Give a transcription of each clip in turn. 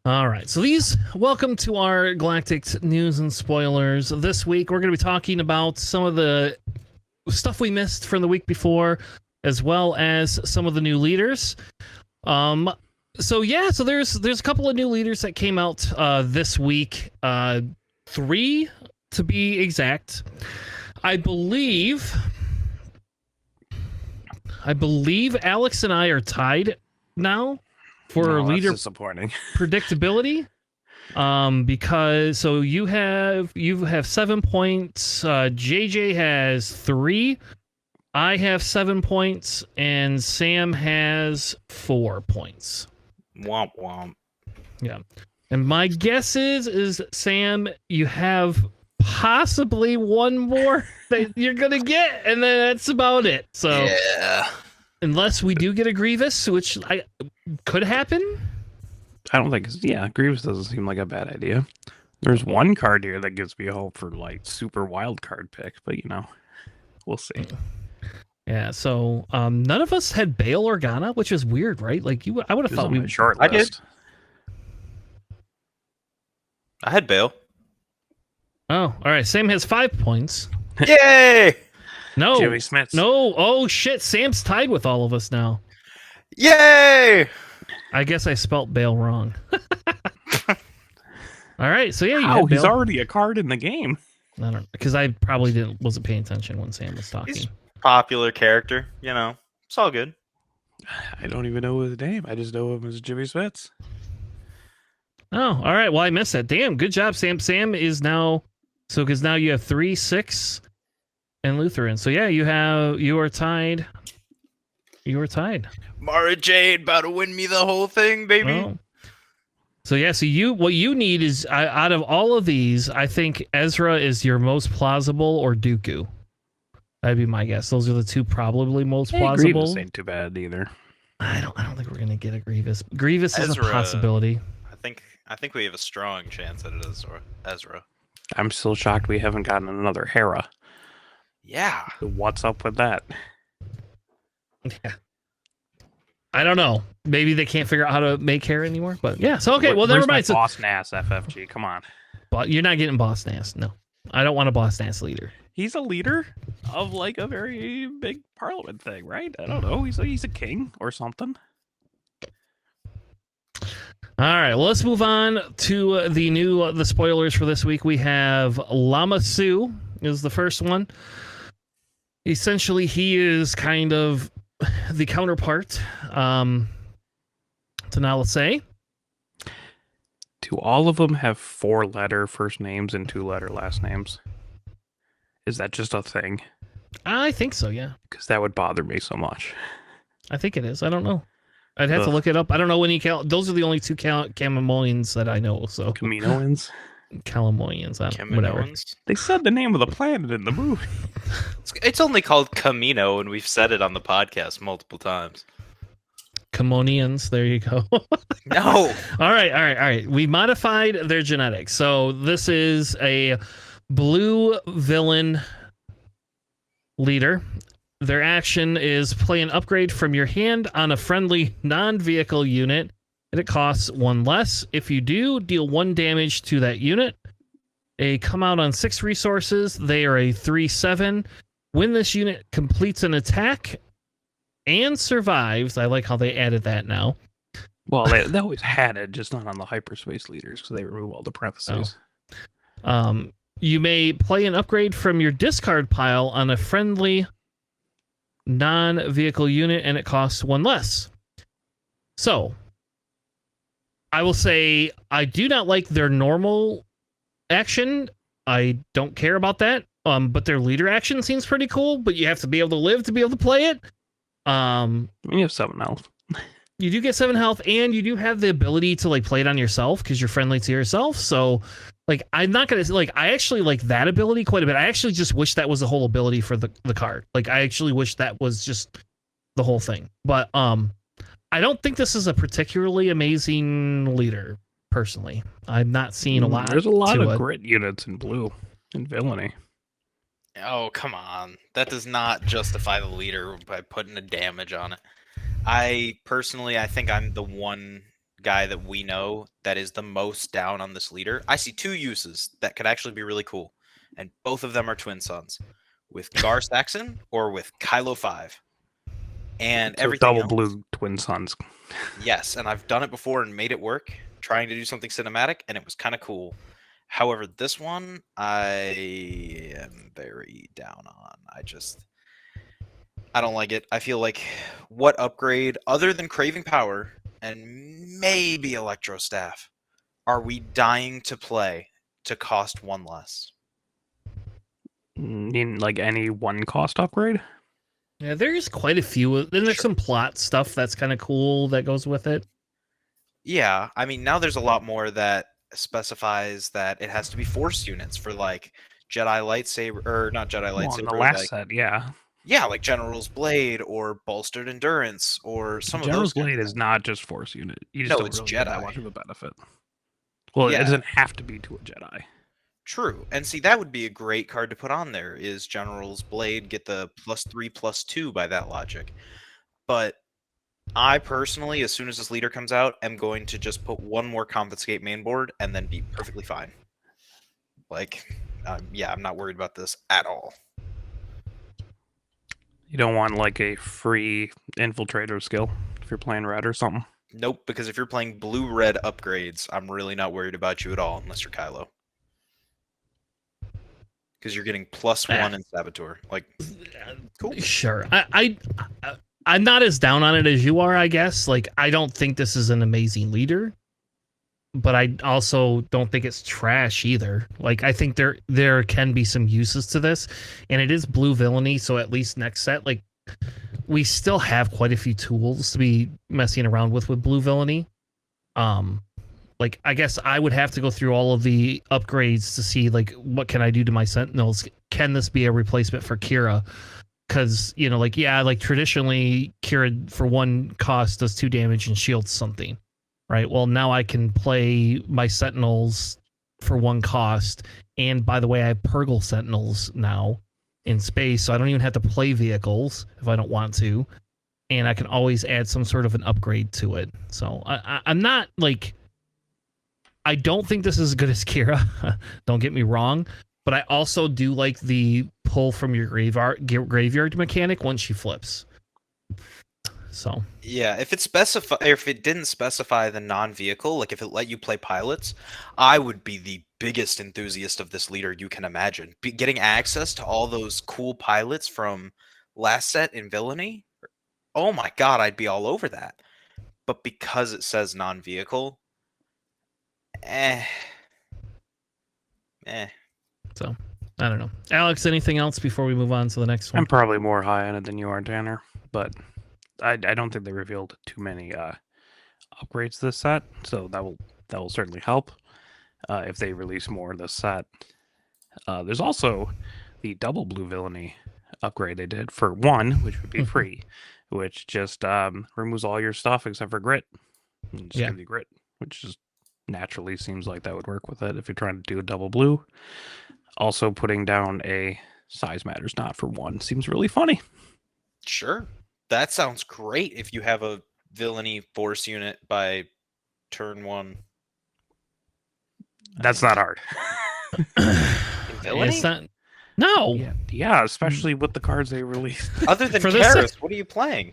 All right, so welcome to our Galactic news and spoilers. This week, we're going to be talking about some of the stuff we missed from the week before, as well as some of the new leaders. So there's a couple of new leaders that came out this week. 3 to be exact. I believe Alex and I are tied now for leader disappointing predictability. Because so you have 7 points. JJ has 3. I have 7 points, and Sam has 4 points. Womp womp. Yeah, and my guess is Sam, you have possibly one more that you're gonna get, and then that's about it. So yeah, unless we do get a Grievous, which could happen. I don't think Grievous doesn't seem like a bad idea. There's one card here that gives me hope for like super wild card pick, but we'll see. Yeah, so none of us had Bail Organa, which is weird, right? Like I would have thought we short list. I did. I had Bail. Oh, all right. Sam has 5 points. Yay! No, Jimmy Smith. No, oh shit! Sam's tied with all of us now. Yay! I guess I spelt Bail wrong. All right, so yeah, he's already a card in the game. I don't know, because I probably wasn't paying attention when Sam was talking. He's a popular character, it's all good. I don't even know his name. I just know him as Jimmy Smith. Oh, all right. Well, I missed that. Damn, good job, Sam. Sam is now because now you have 3, 6, and Lutheran. So yeah, you are tied. You are tied. Mara Jade about to win me the whole thing, baby. Oh. So yeah, what you need is out of all of these, I think Ezra is your most plausible, or Dooku. That'd be my guess. Those are the two probably most plausible. Grievous ain't too bad either. I don't think we're gonna get a Grievous. Grievous is a possibility. I think we have a strong chance that it is Ezra. I'm still shocked we haven't gotten another Hera. Yeah. What's up with that? Yeah. I don't know. Maybe they can't figure out how to make Hera anymore. But yeah. So okay. Well, never mind. So Boss Nass FFG. Come on. But you're not getting Boss Nass. No, I don't want a Boss Nass leader. He's a leader of like a very big parliament thing, right? I don't know. He's a king or something. All right, well, let's move on to the spoilers for this week. We have Lama Su is the first one. Essentially, he is kind of the counterpart to Nala Se. Do all of them have 4-letter first names and 2-letter last names? Is that just a thing? I think so, yeah. Because that would bother me so much. I think it is. I don't know. I'd have to look it up. I don't know when those are the only 2 Calamoians that I know. So Kaminoans? Calamoians. Whatever. They said the name of the planet in the movie. It's only called Camino, and we've said it on the podcast multiple times. Camonians. There you go. No. All right. We modified their genetics. So this is a blue villain leader. Their action is play an upgrade from your hand on a friendly non-vehicle unit, and it costs 1 less. If you do, deal 1 damage to that unit. They come out on 6 resources. They are a 3/7. When this unit completes an attack and survives, I like how they added that now. Well, they always had it, just not on the hyperspace leaders, because they remove all the parentheses. You may play an upgrade from your discard pile on a friendly non-vehicle unit, and it costs 1 less. So, I will say I do not like their normal action. I don't care about that. But their leader action seems pretty cool. But you have to be able to live to be able to play it. You have 7 health. You do get 7 health, and you do have the ability to like play it on yourself because you're friendly to yourself. So, like, I'm not gonna like. I actually like that ability quite a bit. I actually just wish that was the whole ability for the card. Like, I actually wish that was just the whole thing. But I don't think this is a particularly amazing leader. Personally, I'm not seeing a lot. There's a lot of grit units in blue and villainy. Oh, come on. That does not justify the leader by putting a damage on it. I think I'm the one guy that we know that is the most down on this leader, I see 2 uses that could actually be really cool, and both of them are twin sons, with Gar Saxon or with Kylo 5. And So everything double else, blue twin sons. yes, and I've done it before and made it work, trying to do something cinematic, and it was kind of cool. However, this one I am very down on. I don't like it. I feel like what upgrade other than Craving Power and maybe Electro Staff are we dying to play to cost 1 less? In like any one cost upgrade? Yeah, there's quite a few. Then there's Sure. some plot stuff that's kind of cool that goes with it. Yeah, I mean now there's a lot more that specifies that it has to be force units for like Jedi lightsaber or not Jedi Well, in the lightsaber, last like set, yeah. yeah, like General's Blade or Bolstered Endurance or some of General's those kinds Blade of is things. not just Force unit. You just No, don't it's really get that Jedi. much of a benefit. Well, it Yeah. doesn't have to be to a Jedi. True. And see, that would be a great card to put on there is General's Blade, get the +3/+2 by that logic. But I personally, as soon as this leader comes out, am going to just put 1 more Confiscate main board and then be perfectly fine. Like, yeah, I'm not worried about this at all. You don't want like a free infiltrator skill if you're playing red or something. Nope, because if you're playing blue-red upgrades, I'm really not worried about you at all, unless you're Kylo. Because you're getting +1 in Saboteur. Like, cool. Sure. I'm not as down on it as you are, I guess. Like, I don't think this is an amazing leader, but I also don't think it's trash either. Like, I think there can be some uses to this, and it is blue villainy, so at least next set, like, we still have quite a few tools to be messing around with blue villainy. Like, I guess I would have to go through all of the upgrades to see, like, what can I do to my Sentinels? Can this be a replacement for Kira? Because, you know, like, yeah, like, traditionally, Kira, for 1 cost, does 2 damage and shields something, right? Well, now I can play my Sentinels for 1 cost, and, by the way, I have Purgle Sentinels now in space, so I don't even have to play vehicles if I don't want to, and I can always add some sort of an upgrade to it. So, I'm not, like... I don't think this is as good as Kira. Don't get me wrong, but I also do like the pull from your graveyard mechanic once she flips. So yeah, if it didn't specify the non-vehicle, like if it let you play pilots, I would be the biggest enthusiast of this leader you can imagine. Getting access to all those cool pilots from last set in Villainy, oh my god, I'd be all over that. But because it says non-vehicle, So, I don't know. Alex, anything else before we move on to the next one? I'm probably more high on it than you are, Tanner, but I don't think they revealed too many upgrades this set, so that will certainly help if they release more of this set. There's also the double blue villainy upgrade they did for 1, which would be free, which just removes all your stuff except for grit. And just gives you grit, which just naturally seems like that would work with it if you're trying to do a double blue. Also, putting down a size matters not for 1 seems really funny. Sure. That sounds great if you have a villainy force unit by turn 1. That's not hard. Villainy? It's not... No. Yeah, especially with the cards they released. Other than For this Karis, what are you playing?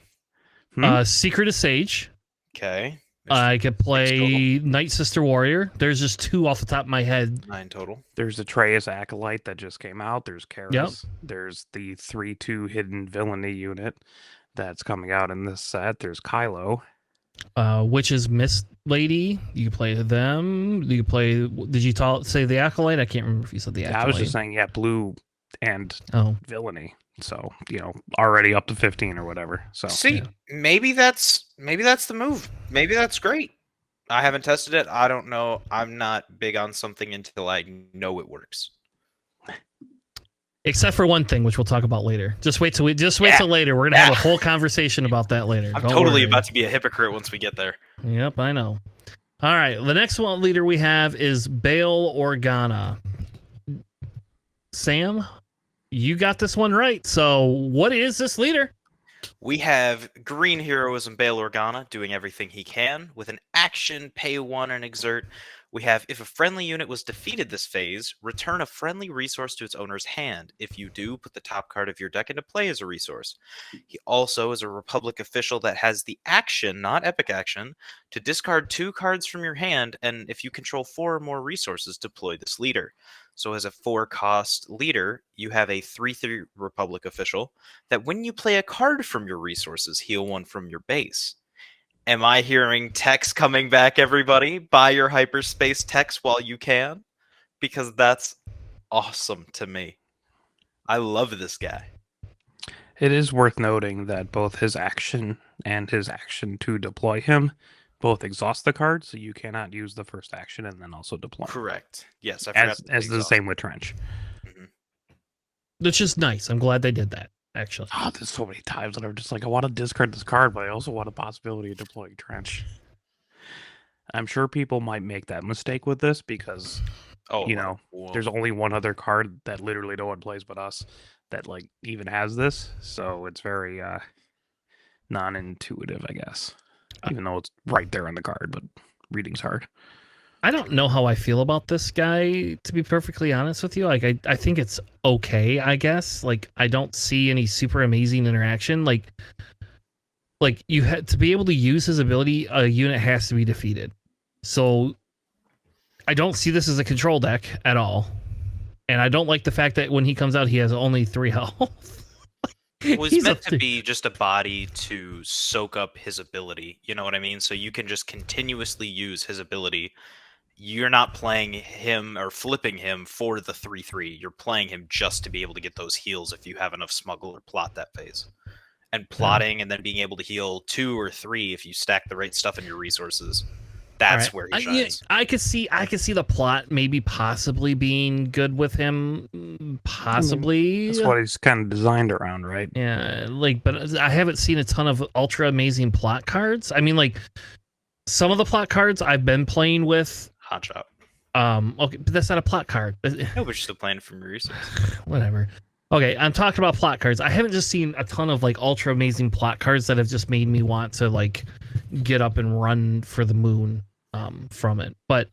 Secret of Sage. Okay. I could play Night Sister Warrior. There's just 2 off the top of my head. 9 total. There's Atreus Acolyte that just came out. There's Karis. Yep. There's the 3/2 Hidden Villainy unit that's coming out in this set. There's Kylo. Which is Mist Lady. You play them. You play... Did you say the Acolyte? I can't remember if you said the Acolyte. I was just saying, blue and Villainy. So, already up to 15 or whatever. So see, maybe that's the move. Maybe that's great. I haven't tested it. I don't know. I'm not big on something until I know it works. Except for one thing, which we'll talk about later. Just wait till later. We're gonna have a whole conversation about that later. I'm Don't totally worry. about to be a hypocrite once we get there. Yep, I know. All right, the next one leader we have is Bail Organa. Sam, you got this one right. So, what is this leader? We have Green Heroism Bail Organa doing everything he can with an action, pay 1, and exert. We have, if a friendly unit was defeated this phase, return a friendly resource to its owner's hand. If you do, put the top card of your deck into play as a resource. He also is a Republic official that has the action, not epic action, to discard 2 cards from your hand, and if you control 4 or more resources, deploy this leader. So as a 4-cost leader, you have a 3/3 Republic official that when you play a card from your resources, heal 1 from your base. Am I hearing text coming back, everybody? Buy your hyperspace text while you can, because that's awesome to me. I love this guy. It is worth noting that both his action and his action to deploy him both exhaust the card, so you cannot use the first action and then also deploy him. Correct. Yes, I forgot. As the same with Trench. That's just nice. I'm glad they did that, actually. Oh, there's so many times that I'm just like, I want to discard this card, but I also want a possibility of deploying Trench. I'm sure people might make that mistake with this because, there's only one other card that literally no one plays but us that like even has this, so it's very non-intuitive, I guess. Even though it's right there on the card, but reading's hard. I don't know how I feel about this guy, to be perfectly honest with you. Like, I think it's okay, I guess. Like, I don't see any super amazing interaction. Like you had to be able to use his ability, a unit has to be defeated. So I don't see this as a control deck at all. And I don't like the fact that when he comes out, he has only 3 health. It was meant to be just a body to soak up his ability. You know what I mean? So you can just continuously use his ability. You're not playing him or flipping him for the 3/3. You're playing him just to be able to get those heals if you have enough smuggle or plot that phase. And plotting and then being able to heal 2 or 3 if you stack the right stuff in your resources. That's where he shines. I could see the plot maybe possibly being good with him. Possibly. That's what he's kind of designed around, right? Yeah, but I haven't seen a ton of ultra amazing plot cards. I mean, like, some of the plot cards I've been playing with. Hot shot. Okay, but that's not a plot card. No, but you're still playing from your resources. Whatever. Okay, I'm talking about plot cards. I haven't just seen a ton of like ultra amazing plot cards that have just made me want to like get up and run for the moon from it. But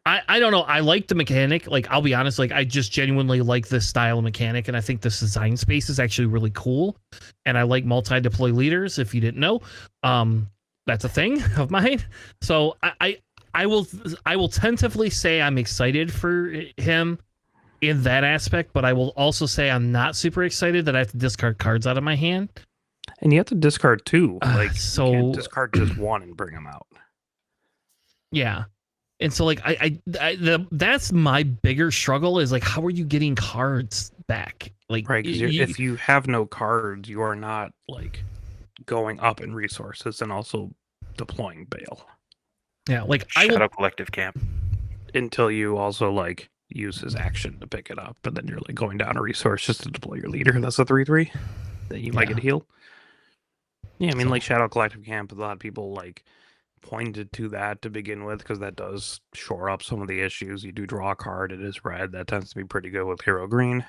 I don't know. I like the mechanic. Like, I'll be honest, like, I just genuinely like this style of mechanic, and I think this design space is actually really cool. And I like multi-deploy leaders, if you didn't know. That's a thing of mine. So I will tentatively say I'm excited for him in that aspect, but I will also say I'm not super excited that I have to discard cards out of my hand. And you have to discard 2. Like, so you can't discard just 1 and bring them out. Yeah. And so, like, that's my bigger struggle is, like, how are you getting cards back? Like, right, because if you have no cards, you are not, like, going up in resources and also deploying bail. Yeah, like, Shadow Collective Camp. Until you also, like, use his action to pick it up, but then you're, like, going down a resource just to deploy your leader. That's a 3/3 that you might get healed. Yeah, I mean, like, Shadow Collective Camp, a lot of people, like, pointed to that to begin with because that does shore up some of the issues. You do draw a card, it is red. That tends to be pretty good with Hero Green.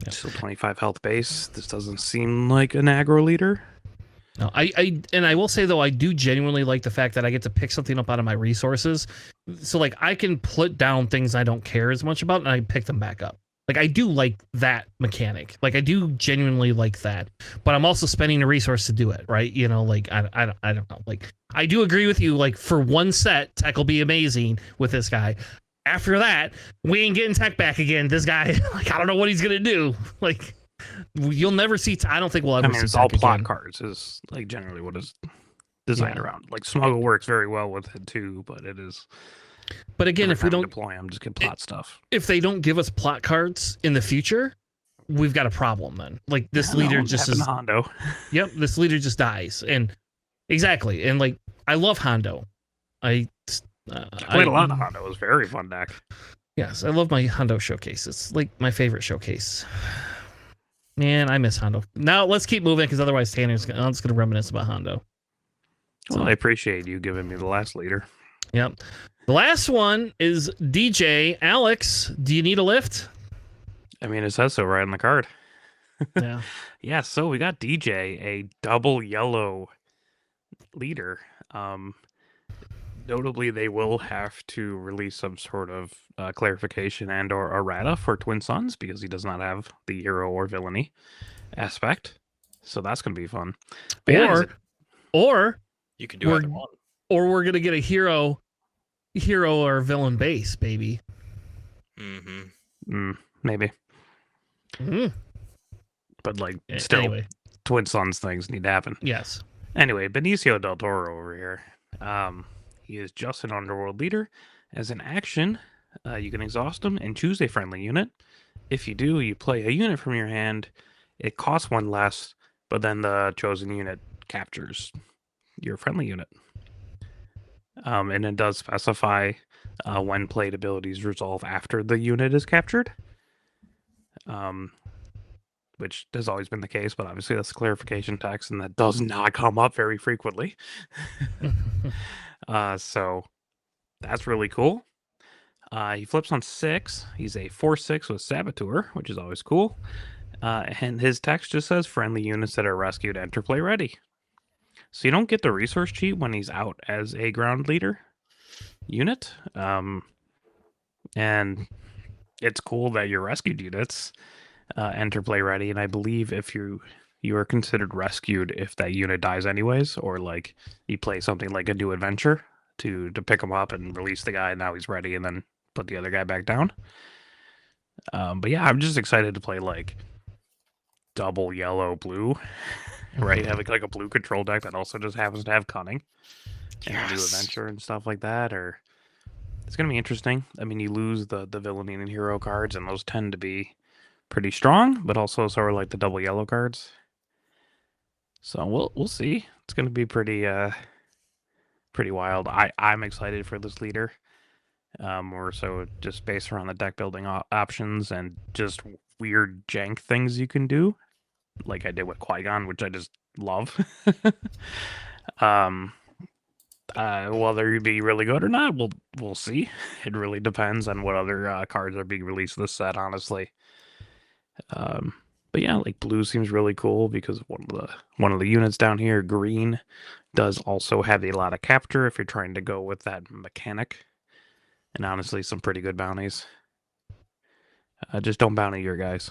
Still 25 health base. This doesn't seem like an aggro leader. No, I will say though, I do genuinely like the fact that I get to pick something up out of my resources. So like I can put down things I don't care as much about and I pick them back up. Like I do like that mechanic. Like I do genuinely like that. But I'm also spending a resource to do it, right? You know, like I don't know. Like I do agree with you. Like for one set, tech will be amazing with this guy. After that, we ain't getting tech back again. This guy, like I don't know what he's gonna do. Like you'll never see. I don't think we'll ever see. It's all plot cards. Is like generally what is designed around. Like Smuggle works very well with it too, but it is. But again, if we don't deploy them, just get plot stuff. If they don't give us plot cards in the future, we've got a problem then. Like this leader just is Hondo. Yep, this leader just dies, and exactly, and like I love Hondo. I played a lot of Hondo. It was very fun deck. Yes, I love my Hondo showcase. It's like my favorite showcase. Man, I miss Hondo. Now let's keep moving because otherwise Tanner's I'm just gonna reminisce about Hondo. So, well, I appreciate you giving me the last leader. Yep. The last one is DJ. Alex, do you need a lift? I mean, it says so right on the card. Yeah. Yeah, so we got DJ, a double yellow leader. Notably, they will have to release some sort of clarification and/or errata for Twin Suns because he does not have the hero or villainy aspect. So that's gonna be fun. But yeah, or You can do we're either one. we're gonna get a hero or villain base, baby. maybe. Mm. But like, still, Anyway, Twin Suns things need to happen. yes. Anyway, Benicio del Toro over here. He is just an underworld leader. As an action, you can exhaust him and choose a friendly unit. If you do, you play a unit from your hand. It costs one less, but then the chosen unit captures your friendly unit. And it does specify when played abilities resolve after the unit is captured. Which has always been the case, but obviously that's a clarification text, and that does not come up very frequently. So that's really cool. He flips on 6. He's a 4/6 with Saboteur, which is always cool. And his text just says friendly units that are rescued enter play ready. So you don't get the resource cheat when he's out as a ground leader unit. And it's cool that your rescued units enter play ready. And I believe if you are considered rescued if that unit dies anyways, or like you play something like a new adventure to pick him up and release the guy, and now he's ready, and then put the other guy back down. But yeah, I'm just excited to play like double yellow blue, right? Having like a blue control deck that also just happens to have cunning and a new adventure and stuff like that. Or it's gonna be interesting. I mean, you lose the villainy and hero cards, and those tend to be pretty strong, but also sort of like the double yellow cards. So we'll see. It's gonna be pretty wild. I'm excited for this leader. More so just based around the deck building options and just weird jank things you can do, like I did with Qui-Gon, which I just love. Whether it be really good or not, we'll see. It really depends on what other cards are being released this set, honestly. But yeah, like blue seems really cool because one of the units down here, green, does also have a lot of capture if you're trying to go with that mechanic. And honestly, some pretty good bounties. Just don't bounty your guys.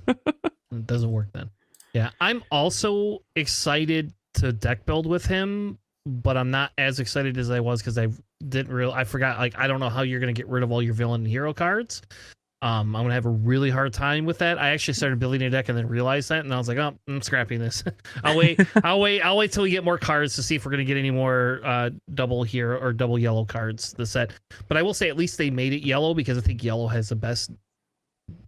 It doesn't work then. Yeah, I'm also excited to deck build with him, but I'm not as excited as I was because I forgot, like, I don't know how you're gonna get rid of all your villain and hero cards. I'm gonna have a really hard time with that. I actually started building a deck and then realized that, and I was like, oh, I'm scrapping this. I'll wait till we get more cards to see if we're gonna get any more double hero or double yellow cards this set. But I will say at least they made it yellow because I think yellow has the best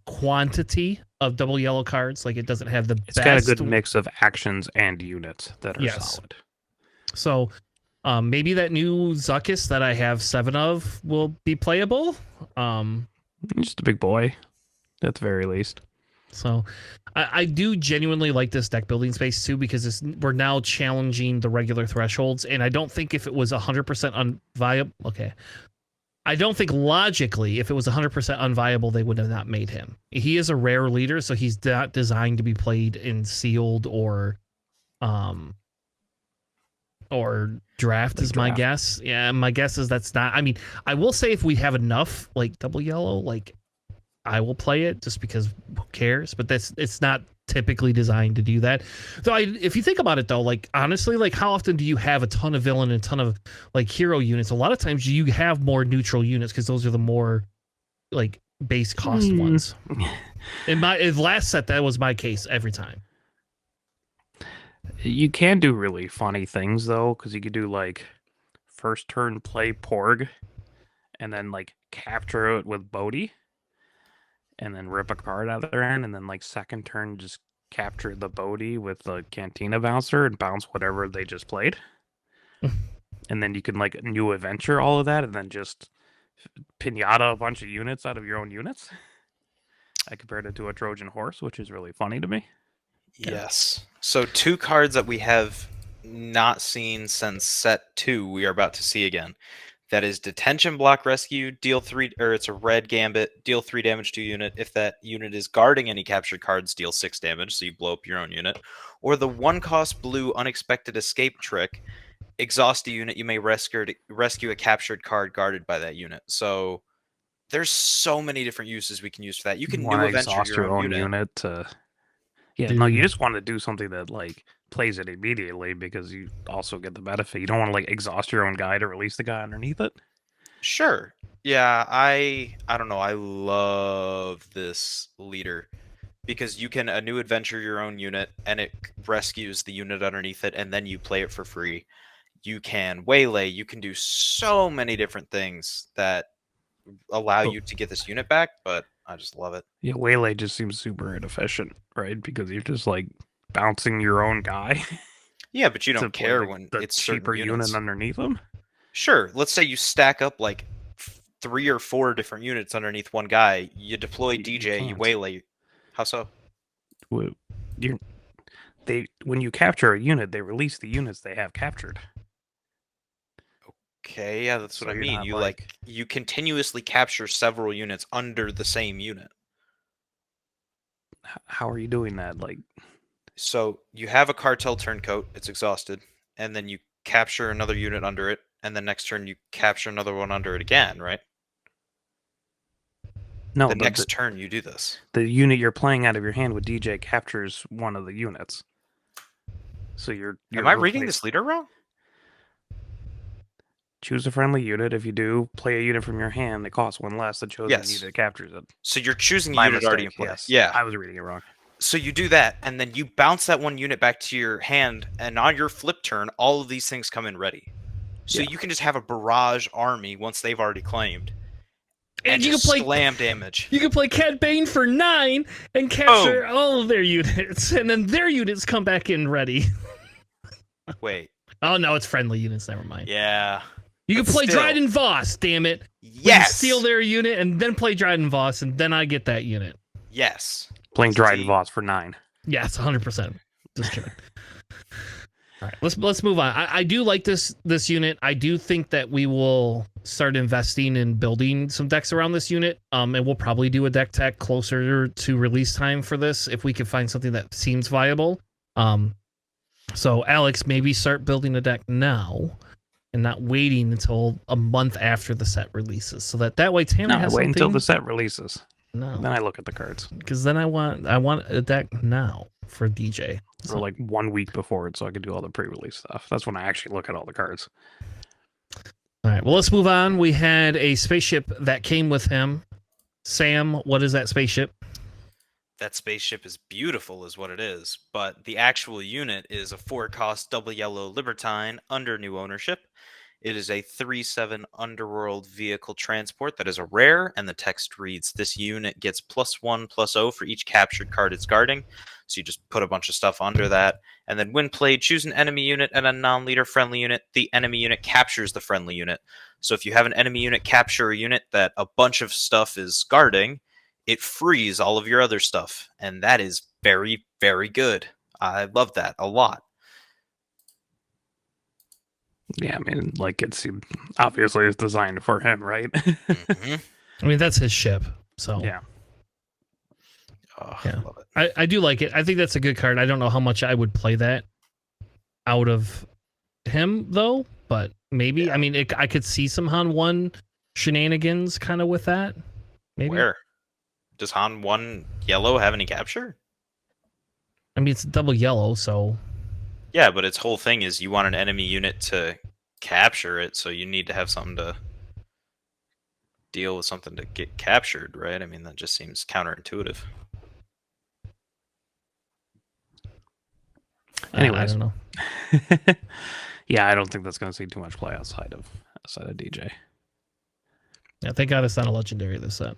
quantity of double yellow cards. Like, it doesn't have the It's best. got a good mix of actions and units that are solid. So maybe that new Zuckuss that I have 7 of will be playable. Just a big boy, at the very least. So I do genuinely like this deck building space too, because we're now challenging the regular thresholds, and I don't think if it was 100% unviable, okay, I don't think logically if it was 100% unviable they would have not made him. He is a rare leader, so he's not designed to be played in sealed or draft is my guess. Yeah, my guess is that's not. I mean, I will say if we have enough like double yellow, like I will play it just because who cares? But it's not typically designed to do that. So if you think about it though, like honestly, like how often do you have a ton of villain and a ton of like hero units? A lot of times you have more neutral units because those are the more like base cost ones. In my last set, that was my case every time. You can do really funny things though, because you could do like first turn play Porg, and then like capture it with Bodhi, and then rip a card out of their end, and then like second turn just capture the Bodhi with the Cantina Bouncer and bounce whatever they just played. And then you can like new adventure all of that, and then just pinata a bunch of units out of your own units. I compared it to a Trojan horse, which is really funny to me. Yes. So 2 cards that we have not seen since set 2 we are about to see again. That is Detention Block Rescue, deal 3, or it's a red gambit, deal 3 damage to unit. If that unit is guarding any captured cards, deal 6 damage, so you blow up your own unit. Or the 1-cost blue Unexpected Escape trick. exhaust a unit, you may rescue a captured card guarded by that unit. So there's so many different uses we can use for that. You can want new to adventure exhaust your own unit. unit to. Yeah, no, you just want to do something that like plays it immediately because you also get the benefit. You don't want to like exhaust your own guy to release the guy underneath it. Sure. Yeah, I don't know. I love this leader because you can a new adventure your own unit and it rescues the unit underneath it and then you play it for free. You can waylay, you can do so many different things that allow you to get this unit back, but I just love it. Yeah, waylay just seems super inefficient, right? Because you're just like bouncing your own guy Yeah, but you to don't play care the, when the it's cheaper certain units. unit underneath them. Sure, let's say you stack up like 3 or 4 different units underneath one guy. You deploy You DJ, you can't. waylay. How so? You're, when you capture a unit, they release the units they have captured. Okay, yeah, that's So what I you're mean. not You like you continuously capture several units under the same unit. how are you doing that? Like So you have a cartel turncoat, it's exhausted, and then you capture another unit under it, and the next turn you capture another one under it again, right? no, The next turn you do this. the unit you're playing out of your hand with DJ captures one of the units. So you're Am I reading this leader wrong? Choose a friendly unit. If you do, play a unit from your hand that costs 1 less. The chosen Yes. unit captures it. So you're choosing a My unit already in mistake, play. yes. Yeah. I was reading it wrong. So you do that, and then you bounce that one unit back to your hand, and on your flip turn, all of these things come in ready. So Yeah. you can just have a barrage army once they've already claimed. And you just can play slam damage. You can play Cad Bane for 9 and capture all of their units, and then their units come back in ready. Wait. Oh no, it's friendly units. Never mind. Yeah. You can But play still. Dryden Voss. Damn it! We can Yes. steal their unit and then play Dryden Voss, and then I get that unit. Yes. Playing Dryden See? Voss for 9. Yes, 100%. Just kidding. All right, let's move on. I do like this unit. I do think that we will start investing in building some decks around this unit. And we'll probably do a deck tech closer to release time for this if we can find something that seems viable. So Alex, maybe start building a deck now and not waiting until a month after the set releases, so that way Tanner No, has wait something. until the set releases. No, Then I look at the cards. because then I want a deck now for DJ. Or like 1 week before it so I can do all the pre-release stuff. That's when I actually look at all the cards. All right, well, let's move on. We had a spaceship that came with him. Sam, what is that spaceship? That spaceship is beautiful, is what it is. But the actual unit is a 4-cost double yellow Libertine under new ownership. It is a 3/7 underworld vehicle transport that is a rare, and the text reads, "This unit gets +1/+0 for each captured card it's guarding." So you just put a bunch of stuff under that, and then when played, choose an enemy unit and a non-leader friendly unit. The enemy unit captures the friendly unit. So if you have an enemy unit capture a unit that a bunch of stuff is guarding, it frees all of your other stuff, and that is very, very good. I love that a lot. Yeah, I mean, like it's obviously it's designed for him, right? Mm-hmm. I mean, that's his ship. So Yeah. Oh, Yeah. love it. I do like it. I think that's a good card. I don't know how much I would play that out of him though, but maybe. Yeah. I mean, I could see some Han 1 shenanigans kind of with that. Maybe. Where? Does Han 1 yellow have any capture? I mean, it's double yellow, so Yeah, but its whole thing is you want an enemy unit to capture it, so you need to have something to deal with something to get captured, right? I mean, that just seems counterintuitive. Anyways. I don't know. Yeah, I don't think that's going to see too much play outside of DJ. Yeah, thank God it's not a legendary this set.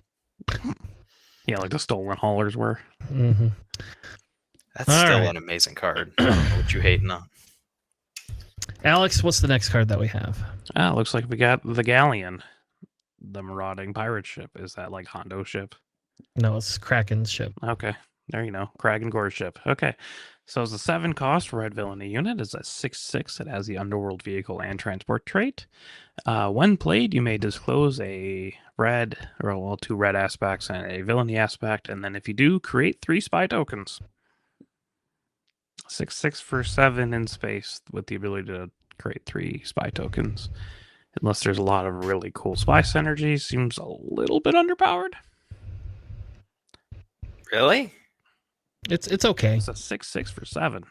Yeah, like the stolen haulers were. Mm-hmm. That's All still right. an amazing card. I don't know what you hating on. Alex, what's the next card that we have? Looks like we got the Galleon, the marauding pirate ship. Is that like Hondo ship? No, it's Kraken's ship. Okay, there you know, Crag and Gore ship. Okay, so it's a 7-cost red villainy unit. It's a 6/6. It has the underworld vehicle and transport trait. When played, you may disclose a red, or well, 2 red aspects and a villainy aspect, and then if you do, create 3 spy tokens. 6/6 for 7 in space with the ability to create 3 spy tokens. Unless there's a lot of really cool spy synergy, seems a little bit underpowered. Really? It's okay. It's a 6/6 for 7.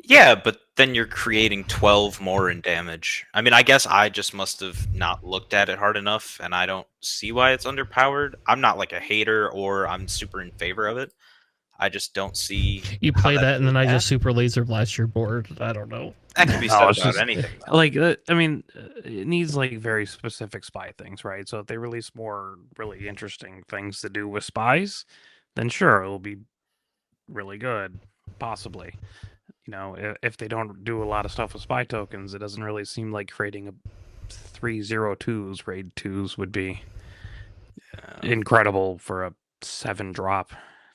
Yeah, but then you're creating 12 more in damage. I mean, I guess I just must have not looked at it hard enough, and I don't see why it's underpowered. I'm not like a hater or I'm super in favor of it. I just don't see You how play that, and then I bad. just super laser blast your board. I don't know. That could be No, said it's about just- anything. Though. Like, I mean, it needs like very specific spy things, right? So if they release more really interesting things to do with spies, then sure, it'll be really good, possibly. You know, if they don't do a lot of stuff with spy tokens, it doesn't really seem like creating a 3/02s raid 2s would be incredible for a 7 drop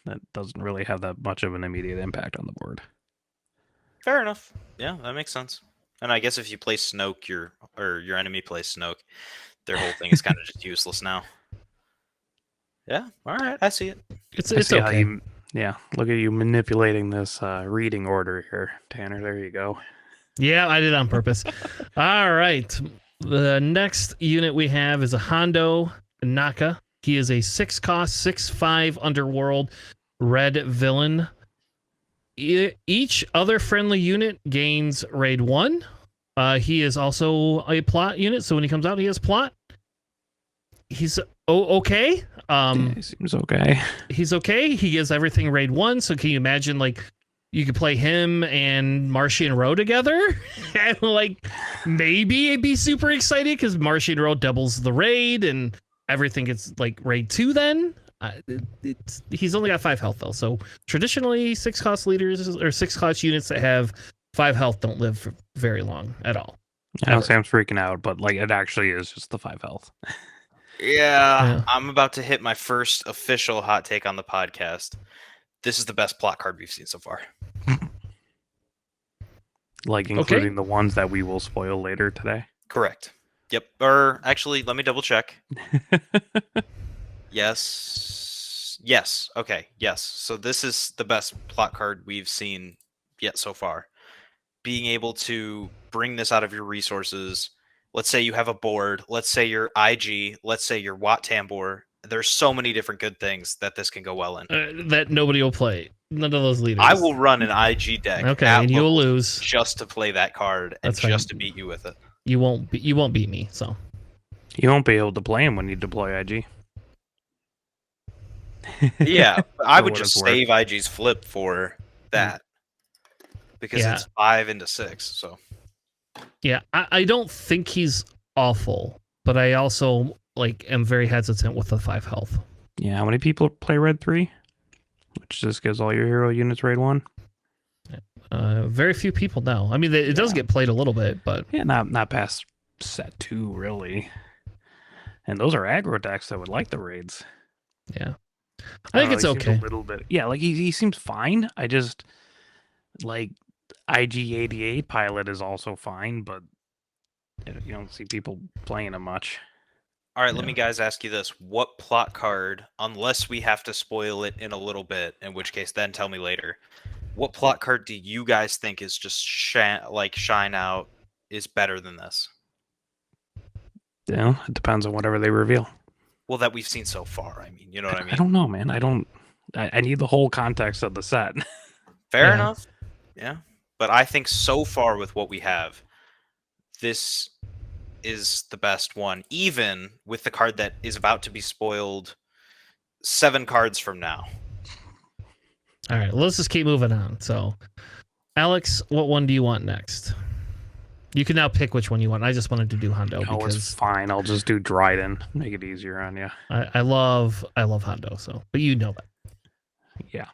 that doesn't really have that much of an immediate impact on the board. Fair enough. Yeah, that makes sense. And I guess if you play Snoke, your enemy plays Snoke, their whole thing is kind of just useless now. Yeah, all right, I see it. It's I see how okay. you, yeah, look at you manipulating this reading order here, Tanner. There you go. Yeah, I did on purpose. All right. The next unit we have is a Hondo Naka. He is a 6-cost, 6/5 underworld red villain. Each other friendly unit gains raid 1. He is also a plot unit, so when he comes out, he has plot. He's okay. Yeah, he seems okay. He's okay. He gives everything raid 1, so can you imagine, like, you could play him and Martian Row together? And, like, maybe it'd be super exciting because Martian Row doubles the raid and everything gets, like, raid 2 then. He's only got 5 health, though. So traditionally, 6-cost leaders or 6-cost units that have 5 health don't live for very long at all. I don't say I'm freaking out, but like it actually is just the 5 health. Yeah, Yeah. I'm about to hit my first official hot take on the podcast. This is the best plot card we've seen so far. Like including the ones that we will spoil later today. Correct. Yep. Or actually, let me double check. Yes. Yes. Okay. Yes. So this is the best plot card we've seen yet so far. Being able to bring this out of your resources. Let's say you have a board. Let's say your IG. Let's say your Wat Tambor. There's so many different good things that this can go well in. That nobody will play. None of those leaders. I will run an IG deck. Okay, at and you'll locals lose. just to play that card and That's fine. just to beat you with it. You won't beat me. So You won't be able to play him when you deploy IG. Yeah, I For would what just it's worth. save IG's flip for that because Yeah. it's 5 into 6. So yeah, I don't think he's awful, but I also like am very hesitant with the 5 health. Yeah, how many people play Red 3? Which just gives all your hero units raid 1? Very few people know. I mean, it does get played a little bit, but Yeah, not past set 2, really. And those are aggro decks that would like the raids. yeah, I I think don't it's know, he seems okay. a little bit. Yeah, like he seems fine. I just like IG-88 pilot is also fine, but you don't see people playing him much. all right, let Yeah. me guys ask you this: what plot card, unless we have to spoil it in a little bit, in which case then tell me later, what plot card do you guys think is just shine out is better than this? You know, it depends on whatever they reveal. Well, that we've seen so far. I mean, you know what I mean? I don't know, man. I need the whole context of the set. Fair Yeah. enough. Yeah. But I think so far with what we have, this is the best one, even with the card that is about to be spoiled 7 cards from now. All right, let's just keep moving on. So, Alex, what one do you want next? You can now pick which one you want. I just wanted to do Hondo Oh, it's because fine. I'll just do Dryden. Make it easier on you. I love Hondo. So, but you know that. Yeah.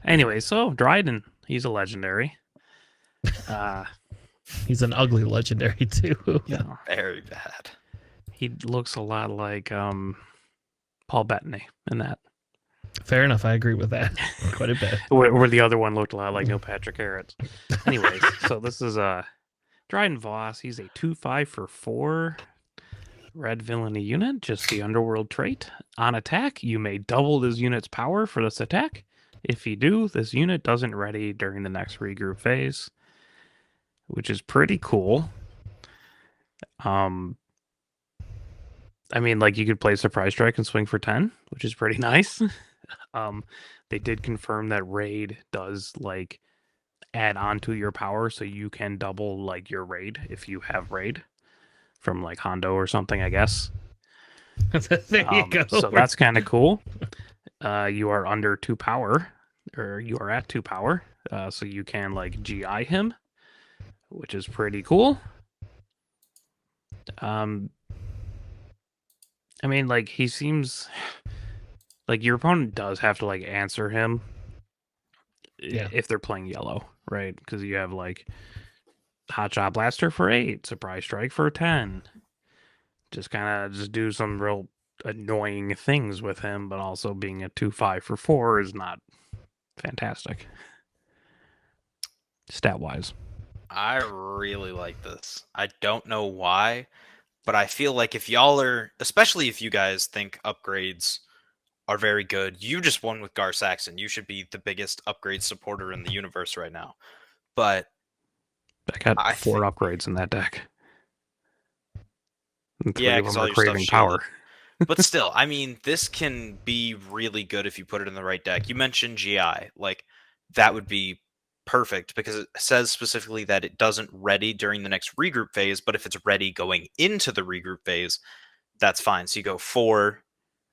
Anyway, so Dryden, he's a legendary. He's an ugly legendary too. You know, Very bad. he looks a lot like Paul Bettany in that. Fair enough. I agree with that quite a bit. Where the other one looked a lot like Neil Patrick Harris. Anyways, so this is Dryden Voss. He's a 2/5 for 4 red villainy unit, just the underworld trait. On attack, you may double this unit's power for this attack. If you do, this unit doesn't ready during the next regroup phase. which is pretty cool. I mean, like, you could play Surprise Strike and swing for 10, which is pretty nice. They did confirm that Raid does, like, add on to your power, so you can double, like, your Raid if you have Raid from, like, Hondo or something, I guess. There you go. So that's kind of cool. You are under 2 power, or you are at 2 power, so you can, like, GI him, which is pretty cool. I mean, like, he seems like your opponent does have to, like, answer him if they're playing yellow, right? Because you have, like, Hot Shot Blaster for 8, Surprise Strike for 10. Just kind of just do some real annoying things with him, but also being a 2/5 for 4 is not fantastic stat-wise. I really like this. I don't know why, but I feel like if y'all are, especially if you guys think upgrades are very good, you just won with Gar Saxon. You should be the biggest upgrade supporter in the universe right now. But I got 4 upgrades in that deck. And 3 of them are craving power. But still, I mean, this can be really good if you put it in the right deck. You mentioned GI. Like, that would be perfect because it says specifically that it doesn't ready during the next regroup phase, but if it's ready going into the regroup phase, that's fine. So you go 4,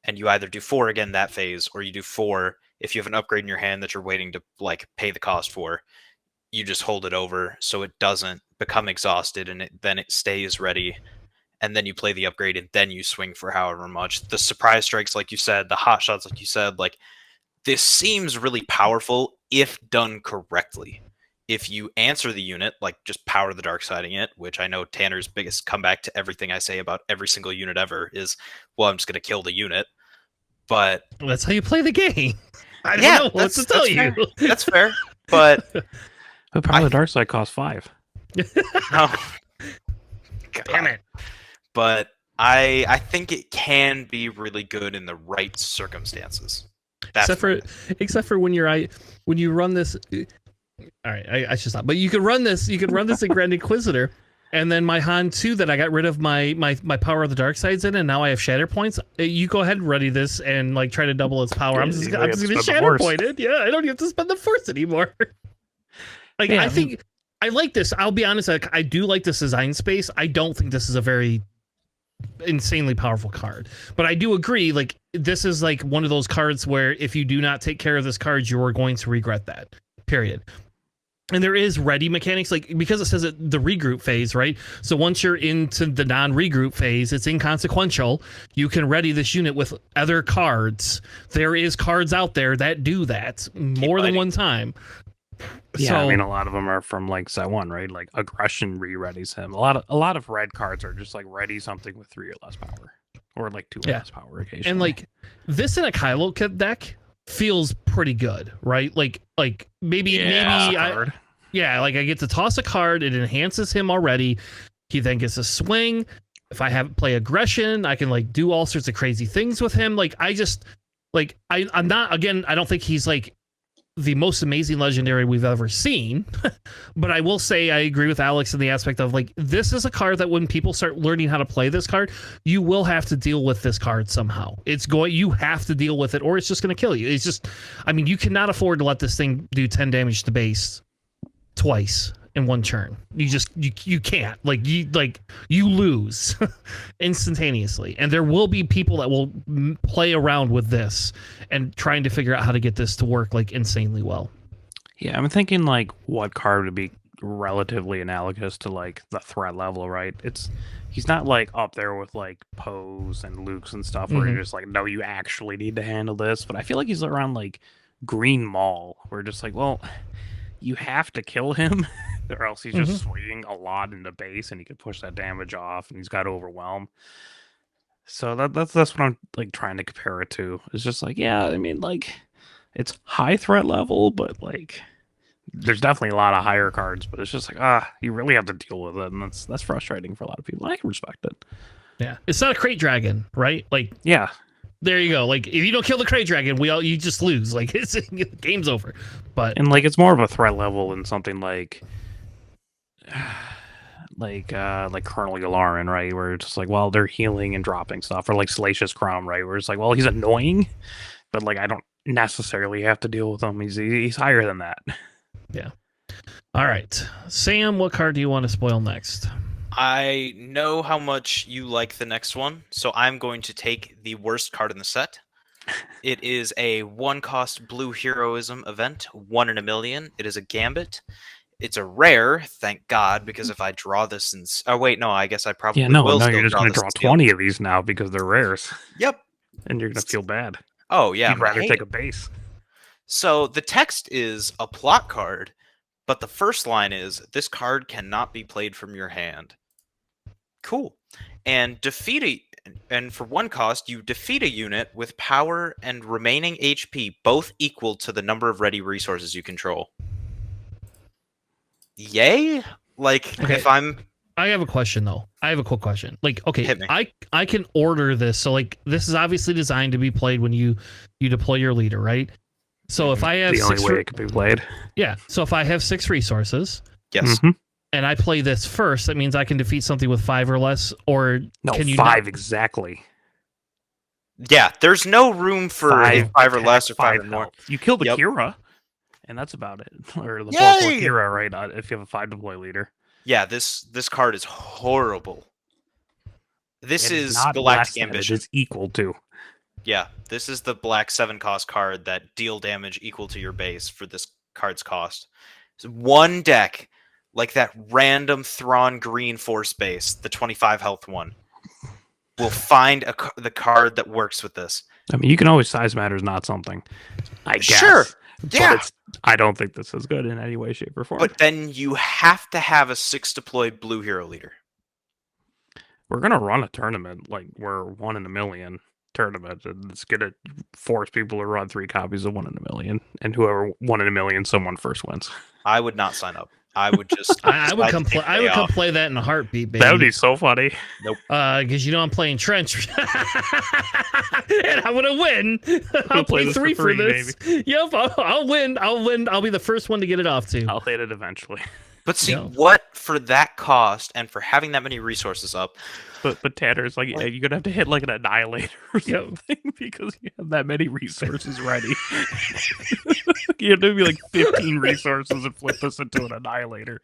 and you either do 4 again that phase, or you do 4 if you have an upgrade in your hand that you're waiting to, like, pay the cost for. You just hold it over so it doesn't become exhausted, and then it stays ready. And then you play the upgrade, and then you swing for however much. The surprise strikes, like you said, the hot shots, like you said, like, this seems really powerful if done correctly. If you answer the unit, like just power the dark siding it, which I know Tanner's biggest comeback to everything I say about every single unit ever is, well, I'm just going to kill the unit. But that's how you play the game. I don't know what to tell you. That's fair. But power the dark side costs 5. Oh, damn it. But I think it can be really good in the right circumstances. Except for when you run this. All right, I should stop. But you could run this. You could run this in Grand Inquisitor, and then my Han 2 that I got rid of my Power of the Dark Sides in, and now I have Shatter Points. You go ahead and ready this and, like, try to double its power. I'm just gonna Shatter Point it. Yeah, I don't have to spend the Force anymore. Like, yeah, I think I like this. I'll be honest. I do like this design space. I don't think this is a very insanely powerful card, but I do agree, like, this is like one of those cards where if you do not take care of this card, you are going to regret that, period. And there is ready mechanics, like, because it says the regroup phase, right? So once you're into the non-regroup phase, it's inconsequential. You can ready this unit with other cards. There is cards out there that do that more than one time. Yeah, so, I mean, a lot of them are from, like, set 1, right? Like, aggression re-readies him. A lot of red cards are just like ready something with 3 or less power, or like 2 or less power occasionally. And, like, this in a Kylo deck feels pretty good, right? Like maybe I get to toss a card. It enhances him already. He then gets a swing. If I have play aggression, I can, like, do all sorts of crazy things with him. Like, I just, like, I'm not, again, I don't think he's, like, the most amazing legendary we've ever seen, but I will say I agree with Alex in the aspect of, like, this is a card that when people start learning how to play this card, you will have to deal with this card somehow. You have to deal with it, or it's just going to kill you. It's just, I mean, you cannot afford to let this thing do 10 damage to base twice in one turn. You can't, you lose instantaneously. And there will be people that will play around with this and trying to figure out how to get this to work, like, insanely well. Yeah, I'm thinking, like, what card would be relatively analogous to, like, the threat level, right? He's not, like, up there with, like, Poes and Lukes and stuff where you're just like, no, you actually need to handle this. But I feel like he's around, like, Green Maul, where just like, well, you have to kill him or else he's just swinging a lot into base and he can push that damage off and he's got overwhelm. So that's what I'm, like, trying to compare it to. It's just like, yeah, I mean, like, it's high threat level, but, like, there's definitely a lot of higher cards, but it's just like, you really have to deal with it, and that's frustrating for a lot of people. I can respect it. Yeah. It's not a crate dragon, right? Like, yeah. There you go. Like, if you don't kill the crate dragon, you just lose. Like, game's over. But and, like, it's more of a threat level than something like like Colonel Yularen, right? Where it's just like, well, they're healing and dropping stuff, or like Salacious Crown, right? Where it's like, well, he's annoying, but like I don't necessarily have to deal with him. He's higher than that. All right, Sam, what card do you want to spoil next? I know how much you like the next one, so I'm going to take the worst card in the set. It is a 1-cost blue heroism event, 1 in a million. It is a gambit. It's a rare, thank God, because if I draw this in... Oh, wait, no, I guess I probably Yeah, no, will no, still you're just going to this draw in steel. 20 of these now because they're rares, Yep. and you're going to feel bad. Oh, yeah. You'd rather take a base. So the text is a plot card, but the first line is, this card cannot be played from your hand. Cool. And for 1 cost, you defeat a unit with power and remaining HP both equal to the number of ready resources you control. Yay? Like, Okay. if I'm... I have a question though. I have a quick question. Like, okay, Hit me. I can order this. So like, this is obviously designed to be played when you deploy your leader, right? So if I have The only way it could be played. yeah, so if I have 6 resources Yes. Mhm. and I play this first, that means I can defeat something with 5 or less, or No, can you 5 exactly. Yeah, there's no room for 5 or less or 5 or more. health. You kill the Yep. Kira, and that's about it. Or the Yay! Kira, right? If you have a 5 deploy leader. Yeah, this card is horrible. This It is not Galactic less than, Ambition. It is equal to. Yeah, this is the black 7-cost card that deal damage equal to your base for this card's cost. So 1 deck, like that random Thrawn green force base, the 25 health one, will find the card that works with this. I mean, you can always size matters not something. I guess. Sure. But Yeah. I don't think this is good in any way, shape, or form. But then you have to have a 6 deployed blue hero leader. We're gonna run a tournament like we're 1 in a million tournament, and it's gonna force people to run 3 copies of 1 in a million, and whoever 1 in a million someone first wins. I would not sign up. I would just. I would decide come to take play. I the would day come off. play that in a heartbeat, baby. That would be so funny. Because you know I'm playing trench, and I'm gonna win. I'll play play this 3 for for free, this. Yep, I'll win. I'll win. I'll be the first one to get it off too. I'll hit it eventually. But see, Yeah. what for that cost and for having that many resources up? But Tanner's like, yeah, you're gonna have to hit like an annihilator or Yep. something because you have that many resources ready. You have to be like 15 resources and flip this into an annihilator,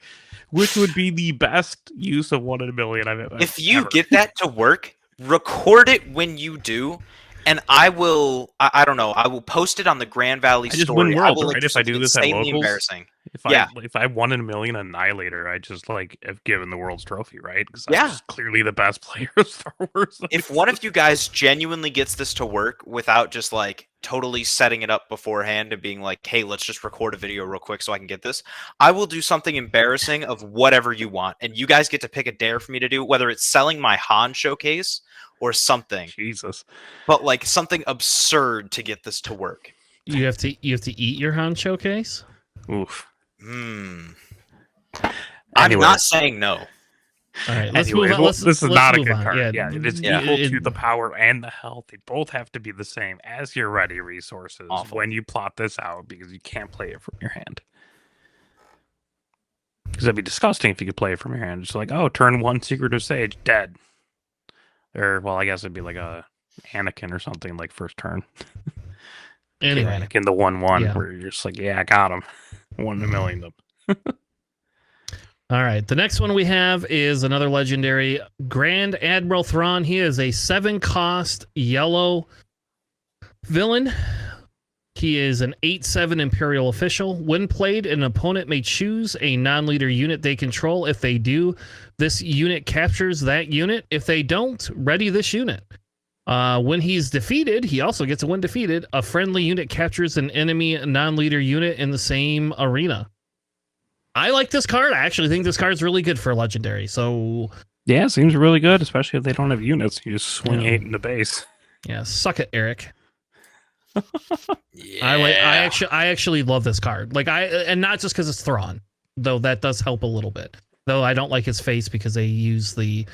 which would be the best use of 1 in a million I've ever. If you get that to work, record it when you do, and I will. I don't know. I will post it on the Grand Valley I just story. win I world, will, like, right? do If I do something this at insanely locals? embarrassing. If I 1 in a million annihilator, I just like have given the world's trophy, right? Because I'm Yeah. just clearly the best player of Star Wars. If one of you guys genuinely gets this to work without just like totally setting it up beforehand and being like, hey, let's just record a video real quick so I can get this, I will do something embarrassing of whatever you want. And you guys get to pick a dare for me to do, whether it's selling my Han showcase or something, Jesus. but like something absurd to get this to work. You have to eat your Han showcase. Oof. I'm Anyways. not saying no. All right, let's Anyways, move on. well, Let's, this is let's not a move good on. card. Yeah, it is Yeah. equal to the power and the health. They both have to be the same as your ready resources Awful. when you plot this out because you can't play it from your hand. Because that'd be disgusting if you could play it from your hand. Just like, oh, turn 1 Secretive Sage, dead. Or, well, I guess it'd be like a Anakin or something, like first turn. Anyway, Anakin the 1/1, Yeah. where you're just like, yeah, I got him. 1 in a million of them. all right. The next one we have is another legendary Grand Admiral Thrawn. He is a 7-cost yellow villain. He is an 8/7 Imperial official. When played, an opponent may choose a non-leader unit they control. If they do, this unit captures that unit. If they don't, ready this unit. When he's defeated, he also gets a when defeated. A friendly unit captures an enemy non-leader unit in the same arena. I like this card. I actually think this card's really good for legendary. So Yeah, it seems really good, especially if they don't have units. You just swing Yeah. 8 in the base. yeah, suck it, Eric. Yeah. I actually love this card. Like and not just because it's Thrawn, though that does help a little bit. Though I don't like his face because they use the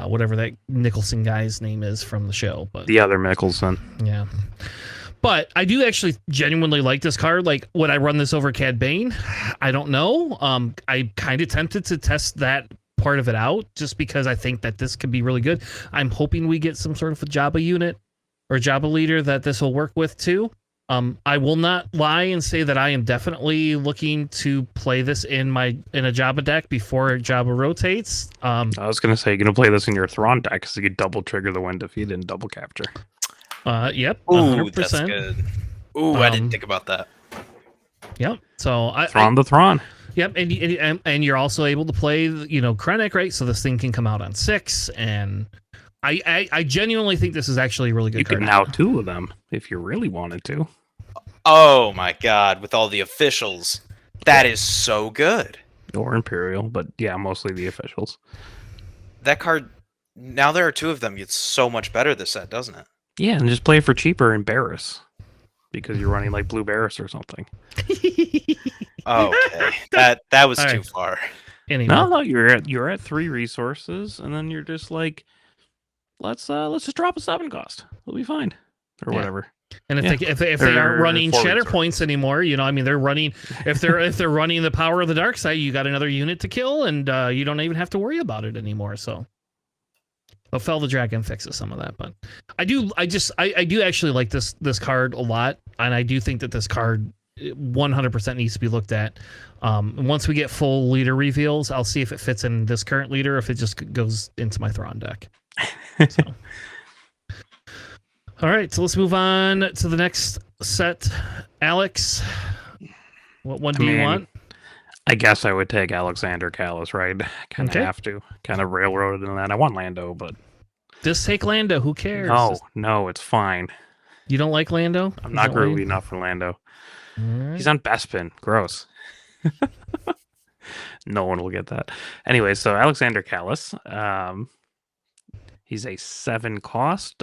whatever that Nicholson guy's name is from the show. But The other Mickelson. yeah. But I do actually genuinely like this card. Like, would I run this over Cad Bane? I don't know. I kind of tempted to test that part of it out just because I think that this could be really good. I'm hoping we get some sort of a Jabba unit or Jabba leader that this will work with too. I will not lie and say that I am definitely looking to play this in a Jabba deck before Jabba rotates. I was gonna say you're gonna play this in your Thrawn deck because you could double trigger the win defeat and double capture. Yep, Ooh, 100%. that's good. Ooh, I didn't think about that. Yep. So Thrawn the Thrawn. Yep, and you're also able to play, Krennic, right? So this thing can come out on 6, and I genuinely think this is actually a really good You card. could now 2 of them if you really wanted to. Oh my god, with all the officials. That is so good. Or Imperial, but yeah, mostly the officials. That card, now there are 2 of them. It's so much better this set, doesn't it? Yeah, and just play it for cheaper in Barris. Because you're running like Blue Barris or something. Okay. that was All too right. far. Anyway. No, you're at 3 resources, and then you're just like, let's just drop a 7 cost. We'll be fine. Or Yeah. whatever. And Yeah. if they aren't Or running 4 shatter resources. points anymore, they're running if they're running the power of the dark side, you got another unit to kill, and you don't even have to worry about it anymore. So, Fell the Dragon fixes some of that, but I do actually like this card a lot, and I do think that this card 100% needs to be looked at. Once we get full leader reveals, I'll see if it fits in this current leader, if it just goes into my Thrawn deck. So. All right, so let's move on to the next set. Alex, what one do you want? I guess I would take Alexander Callis, right? Kind of Okay. have to. Kind of railroaded in that. I want Lando, but... Just take Lando. Who cares? No, it's fine. You don't like Lando? I'm Is not that why groovy you- enough for Lando. All right. He's on Bespin. Gross. No one will get that. Anyway, so Alexander Callis. He's a 7 cost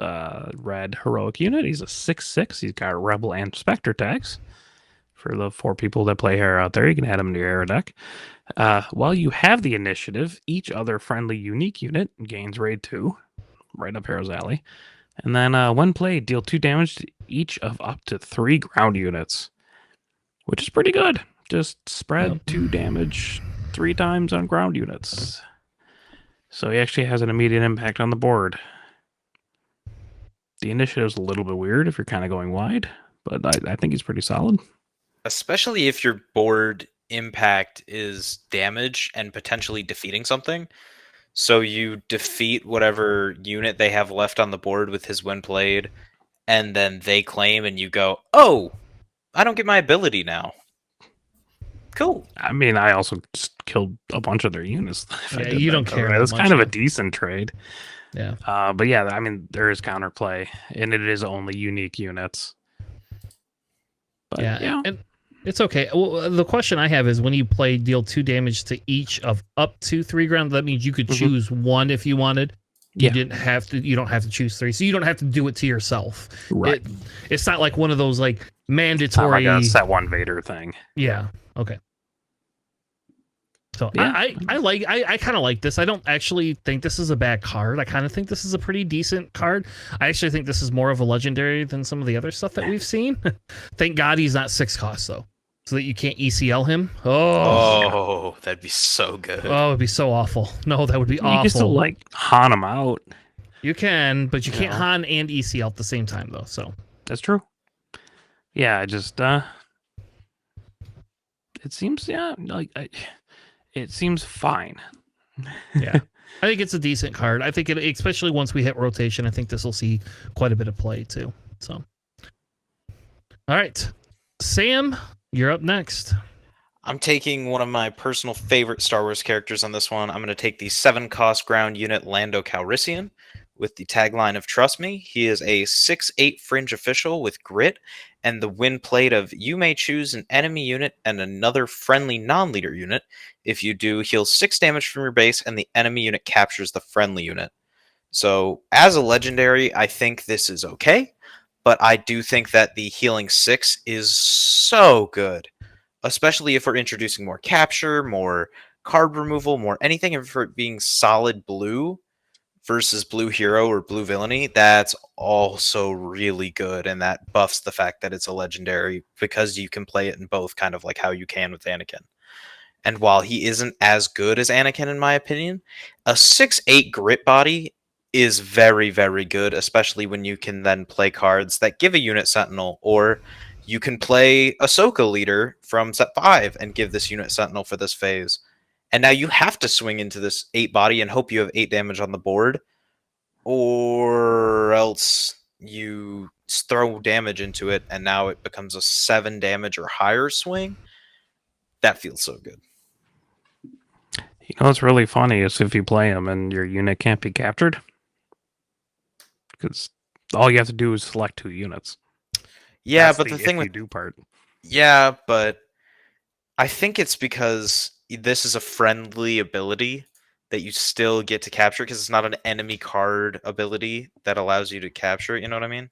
red heroic unit. He's a 6/6. He's got Rebel and Spectre tags. For the 4 people that play Hera out there, you can add them to your Hera deck. While you have the initiative, each other friendly unique unit gains raid 2. Right up Hera's alley. And then when played, deal 2 damage to each of up to 3 ground units. Which is pretty good. Just spread 2 damage 3 times on ground units. So he actually has an immediate impact on the board. The initiative's a little bit weird if you're kind of going wide, but I think he's pretty solid. Especially if your board impact is damage and potentially defeating something. So you defeat whatever unit they have left on the board with his when played, and then they claim and you go, oh, I don't get my ability now. Cool. I mean, I also just killed a bunch of their units. if I Yeah, did you that, don't though, care right? that It's much, kind of yeah. a decent trade. Yeah. But yeah, I mean, there is counterplay, and it is only unique units. But Yeah, and it's okay. Well, the question I have is when you play deal 2 damage to each of up to 3 ground, that means you could choose 1 if you wanted. You didn't have to. You don't have to choose 3, so you don't have to do it to yourself. Right. It's not like one of those like It's not mandatory. like a set 1 Vader thing. Yeah. Okay. So Yeah. I kind of like this. I don't actually think this is a bad card. I kind of think this is a pretty decent card. I actually think this is more of a legendary than some of the other stuff that we've seen. Thank God he's not 6 cost though, so that you can't ECL him. Oh, that'd be so good. Oh, it'd be so awful. No, that would be You awful. can still like Han him out. You can, but you can't Yeah. Han and ECL at the same time though. So That's true. Yeah, I just it seems it seems fine. yeah, I think it's a decent card. I think it, especially once we hit rotation, I think this will see quite a bit of play too. So, all right, Sam, you're up next. I'm taking one of my personal favorite Star Wars characters on this one. I'm going to take the 7 cost ground unit Lando Calrissian with the tagline of Trust Me. He is a 6/8 fringe official with grit and the win played of you may choose an enemy unit and another friendly non-leader unit. If you do, heal 6 damage from your base and the enemy unit captures the friendly unit. So as a legendary, I think this is okay, but I do think that the healing 6 is so good. Especially if we're introducing more capture, more card removal, more anything for it being solid blue versus blue hero or blue villainy, that's also really good, and that buffs the fact that it's a legendary because you can play it in both, kind of like how you can with Anakin. And while he isn't as good as Anakin, in my opinion, a 6/8 grit body is very, very good, especially when you can then play cards that give a unit sentinel, or you can play Ahsoka leader from set 5 and give this unit sentinel for this phase. And now you have to swing into this 8 body and hope you have 8 damage on the board, or else you throw damage into it and now it becomes a 7 damage or higher swing. That feels so good. You know what's really funny is if you play him and your unit can't be captured, because all you have to do is select 2 units. Yeah, That's but the thing if you with do part. yeah, but I think it's because this is a friendly ability that you still get to capture because it's not an enemy card ability that allows you to capture it. You know what I mean?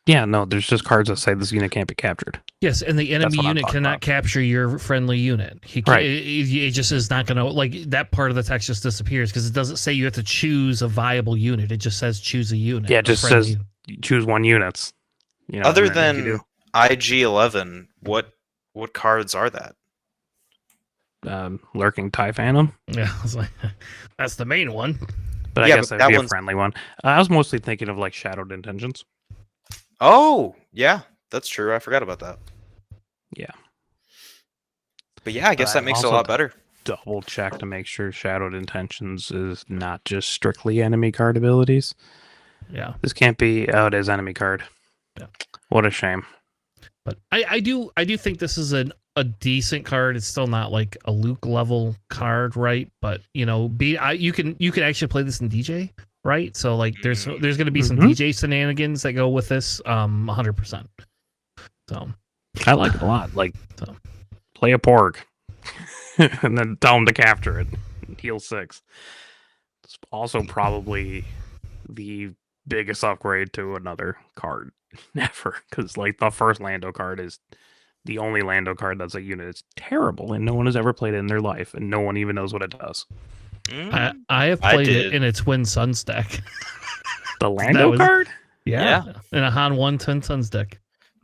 Yeah, no, there's just cards that say this unit can't be captured. Yes, and the enemy what I'm unit talking cannot about. capture your friendly unit. He can't, Right. it just is not going to, like, that part of the text just disappears because it doesn't say you have to choose a viable unit. It just says choose a unit. Yeah, a it just friendly says unit. you choose 1 units. You know, Other and then if you than IG-11, what cards are that? do lurking TIE Phantom. Yeah, I was like, that's the main one. But Yeah, I guess but that'd that be a one's- friendly one. I was mostly thinking of like Shadowed Intentions. Oh, yeah, that's true. I forgot about that. Yeah. But yeah, I guess But that I makes it a also lot better. Double check to make sure Shadowed Intentions is not just strictly enemy card abilities. Yeah, This can't be. Oh, it is enemy card. Yeah. What a shame. but I do think this is a decent card. It's still not like a Luke level card, right? But you know, you can actually play this in DJ, right? So like, there's going to be some Mhm. DJ shenanigans that go with this, 100%. So I like it a lot. Like, So. play a porg, and then tell him to capture it. Heal 6. It's also probably the biggest upgrade to another card ever, because like the first Lando card is the only Lando card that's a unit. It's terrible, and no one has ever played it in their life, and no one even knows what it does. I have I played it did. in its Twin Suns deck. The Lando was- card? Yeah, in a Han 1 Twin Suns deck.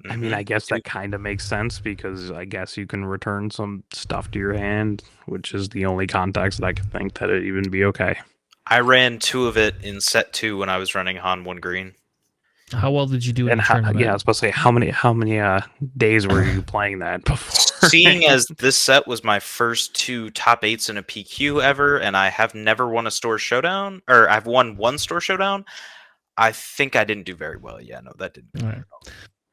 I mean, I guess that kind of makes sense because I guess you can return some stuff to your hand, which is the only context that I could think that it'd even be okay. I ran 2 of it in set 2 when I was running Han 1 green. How well did you do in And the how, tournament? yeah, I was supposed to say how many days were you playing that before? Seeing as this set was my first 2 top 8s in a PQ ever, and I have never won a store showdown, or I've won 1 store showdown, I think I didn't do very well. Yeah, no, that didn't. All right.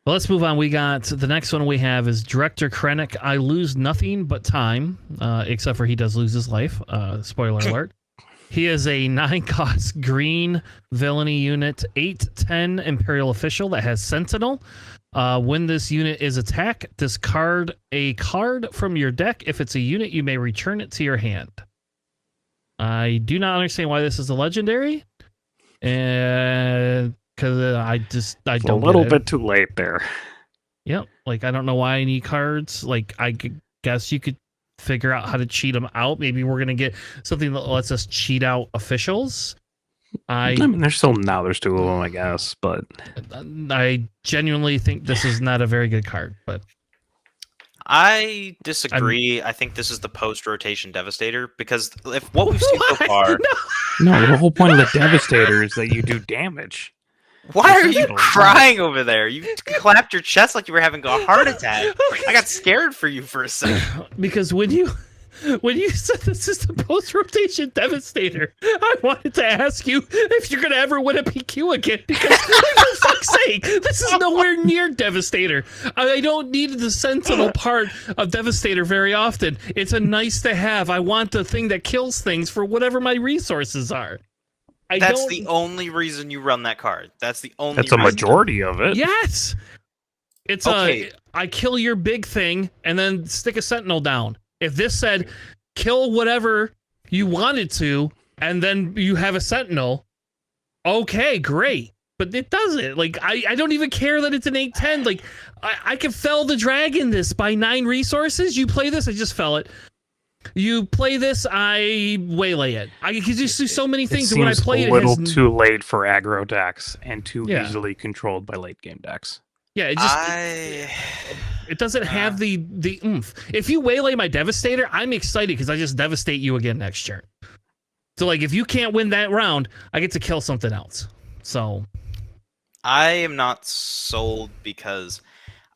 Well, let's move on. We got the next one we have is Director Krennic. I lose nothing but time, except for he does lose his life. Spoiler alert. He is a 9-cost green villainy unit, 8/10 Imperial official that has Sentinel. When this unit is attacked, discard a card from your deck. If it's a unit, you may return it to your hand. I do not understand why this is a legendary, and because I It's don't a little get it. bit too late there. Yep. Like, I don't know why I need cards. Like, I guess you could figure out how to cheat them out. Maybe we're going to get something that lets us cheat out officials. I mean, there's 2 of them, I guess, but I genuinely think this is not a very good card, but I disagree. I think this is the post-rotation Devastator, because if what we've seen so What? far... no, the whole point of the Devastator is that you do damage. Why are This is you a lot. crying over there? You clapped your chest like you were having a heart attack. I got scared for you for a second. because when you said this is the post-rotation Devastator, I wanted to ask you if you're going to ever win a PQ again, because for fuck's sake, this is nowhere near Devastator. I don't need the Sentinel part of Devastator very often. It's a nice to have. I want the thing that kills things for whatever my resources are. That's the only reason you run that card. That's the only That's a reason. majority of it. Yes! It's Okay. I kill your big thing and then stick a Sentinel down. If this said kill whatever you wanted to and then you have a Sentinel, okay, great. But it doesn't. Like, I don't even care that it's an 8/10. Like, I can fell the dragon this by 9 resources. You play this, I just fell it. You play this, I waylay it. I can just do so many It things. And when I seems play a it, little it has too late for aggro decks and too Yeah. easily controlled by late game decks. yeah, it just it doesn't have the oomph. If you waylay my Devastator, I'm excited because I just devastate you again next turn. So like, if you can't win that round, I get to kill something else. So I am not sold because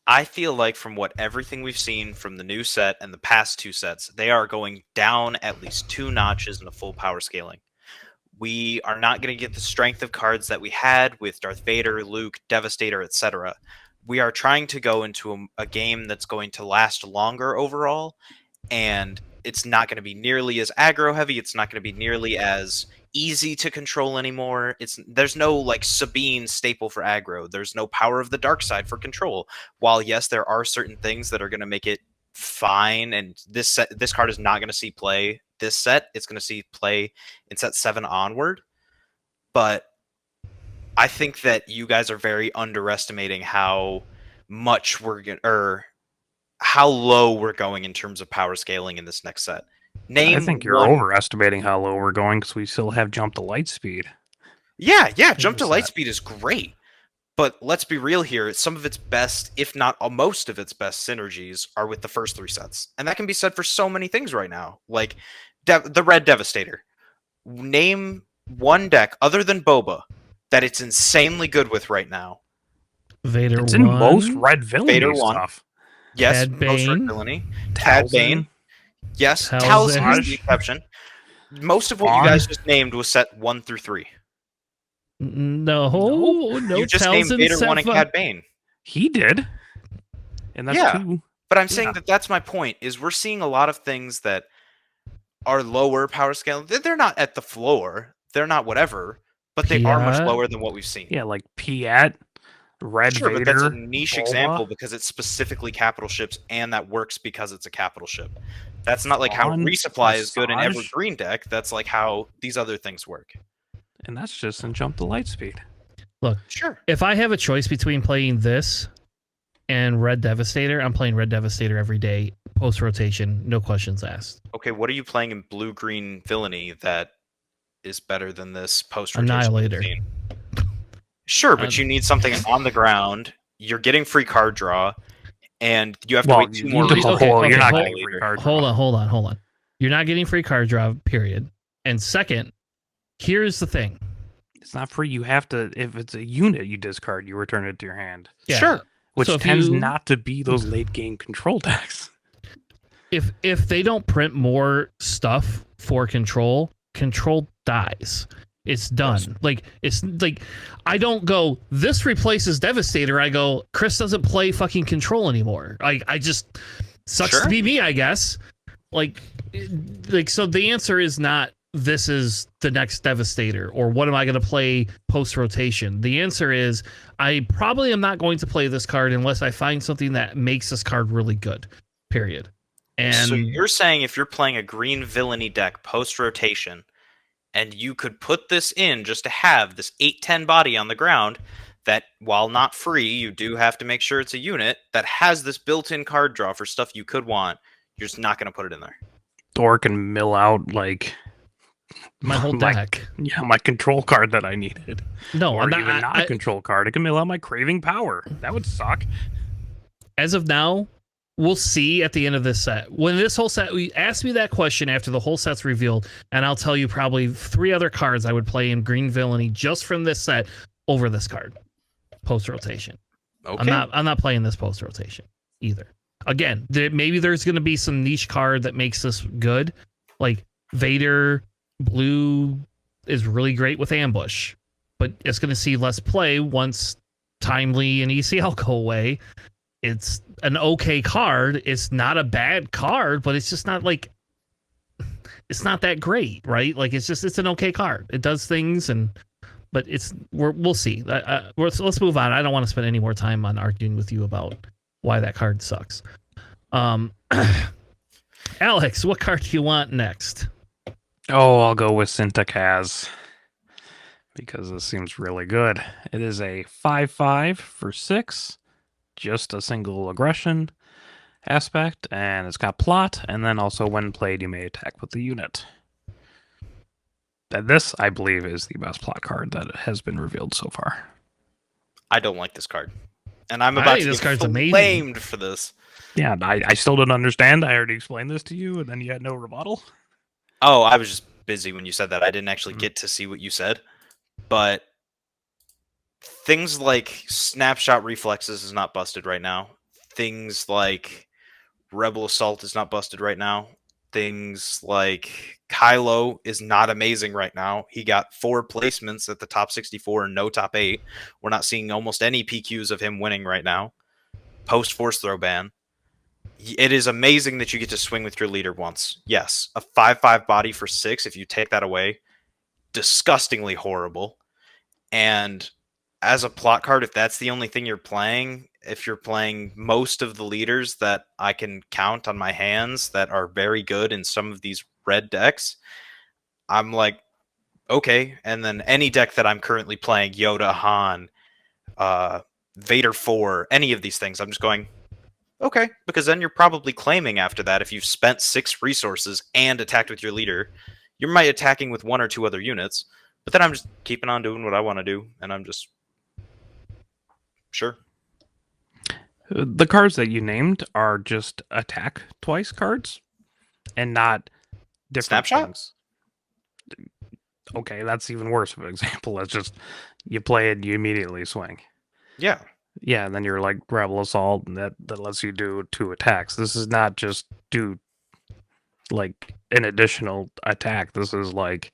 I feel like from what everything we've seen from the new set and the past two sets, they are going down at least 2 notches in the full power scaling. We are not going to get the strength of cards that we had with Darth Vader, Luke, Devastator, etc. We are trying to go into a game that's going to last longer overall, and it's not going to be nearly as aggro heavy. It's not going to be nearly as easy to control anymore. There's no like Sabine staple for aggro. There's no power of the dark side for control. While yes, there are certain things that are going to make it fine, and this card is not going to see play this set. It's going to see play in set 7 onward. But I think that you guys are very underestimating how much we're going or how low we're going in terms of power scaling in this next set. Name I think you're one. overestimating how low we're going because we still have jump to light speed. Yeah, jump to this light set. speed is great. But let's be real here. Some of its best, if not most of its best synergies are with the first 3 sets. And that can be said for so many things right now. Like the Red Devastator. Name one deck other than Boba that it's insanely good with right now. Vader It's one, in most red villainy Vader 1. stuff. Yes, Cad most Bane, Red Villainy. Cad Bane. Yes, Talzin. Talzin is the exception. Most of what you guys just named was set 1 through 3. No, You just named Talzin Vader 1 and Sepha. Cad Bane. He did. And that's Yeah. 2. But I'm saying that's my point, is we're seeing a lot of things that are lower power scale. They're not at the floor. They're not whatever, but they are much Piat. lower than what we've seen. Yeah, like Piat, Red Sure, Vader. but that's a niche Boba. example because it's specifically capital ships, and that works because it's a capital ship. That's not like how Thrawn, resupply is good in Visage. every green deck. That's like how these other things work. And that's just in jump to light speed. Look, Sure. if I have a choice between playing this and Red Devastator, I'm playing Red Devastator every day, post rotation, no questions asked. Okay, what are you playing in blue-green villainy that is better than this post Annihilator. Sure, but you need something on the ground. You're getting free card draw, and you have to wait 2 more. okay, reasons. okay, you're not hold- getting free card draw. Hold on. You're not getting free card draw, period. And second, here's the thing. It's not free. You have to, if it's a unit you discard, you return it to your hand. Yeah. Sure. Which So if tends you- not to be those late game control decks. If they don't print more stuff for control dies. It's done. Like it's like I don't go, this replaces Devastator. I go, Chris doesn't play fucking control anymore. I just sucks Sure. to be me, I guess. Like so the answer is not this is the next Devastator or what am I going to play post rotation. The answer is I probably am not going to play this card unless I find something that makes this card really good. Period. And So you're saying if you're playing a green villainy deck post rotation, and you could put this in just to have this 8/10 body on the ground, that while not free, you do have to make sure it's a unit that has this built-in card draw for stuff you could want. You're just not going to put it in there. Or can mill out like my whole deck. my control card that I needed. No, Or I'm even not a control card. It can mill out my craving power. That would suck. As of now, we'll see at the end of this set. When this whole set, ask me that question after the whole set's revealed, and I'll tell you probably 3 other cards I would play in Green Villainy just from this set over this card post rotation. Okay. I'm not playing this post rotation either. Again, maybe there's going to be some niche card that makes this good, like Vader Blue is really great with ambush, but it's going to see less play once Timely and ECL go away. It's an okay card. It's not a bad card, but it's just not like it's not that great, right? Like it's an okay card. It does things, but we'll see. Let's move on. I don't want to spend any more time on arguing with you about why that card sucks. Alex, what card do you want next? Oh, I'll go with Syntakaz. Because this seems really good. It is a 5/5 for 6. Just a single aggression. aspect, and it's got plot, and then also when played, you may attack with the unit. This, I believe, is the best plot card that has been revealed so far. I don't like this card, and I'm I about think to this get card's amazing. flamed for this. Yeah, I still don't understand. I already explained this to you, and then you had no rebuttal. Oh, I was just busy when you said that. I didn't actually Mhm. get to see what you said. But things like snapshot reflexes is not busted right now. Things like Rebel Assault is not busted right now. Things like Kylo is not amazing right now. He got 4 placements at the top 64 and no top 8. We're not seeing almost any PQs of him winning right now. Post Force Throw ban. It is amazing that you get to swing with your leader once. Yes, a 5/5 body for 6, if you take that away, disgustingly horrible. And as a plot card, if that's the only thing you're playing, if you're playing most of the leaders that I can count on my hands that are very good in some of these red decks, I'm like, okay. And then any deck that I'm currently playing, Yoda, Han, Vader 4, any of these things, I'm just going, okay, because then you're probably claiming after that, if you've spent 6 resources and attacked with your leader, you might attacking with 1 or 2 other units, but then I'm just keeping on doing what I want to do, and I'm just sure. The cards that you named are just attack twice cards, and not different Snapshot? things. Okay, that's even worse of an example. That's just you play it, you immediately swing. Yeah. Yeah, and then you're like Rebel Assault, and that lets you do 2 attacks. This is not just do like an additional attack. This is like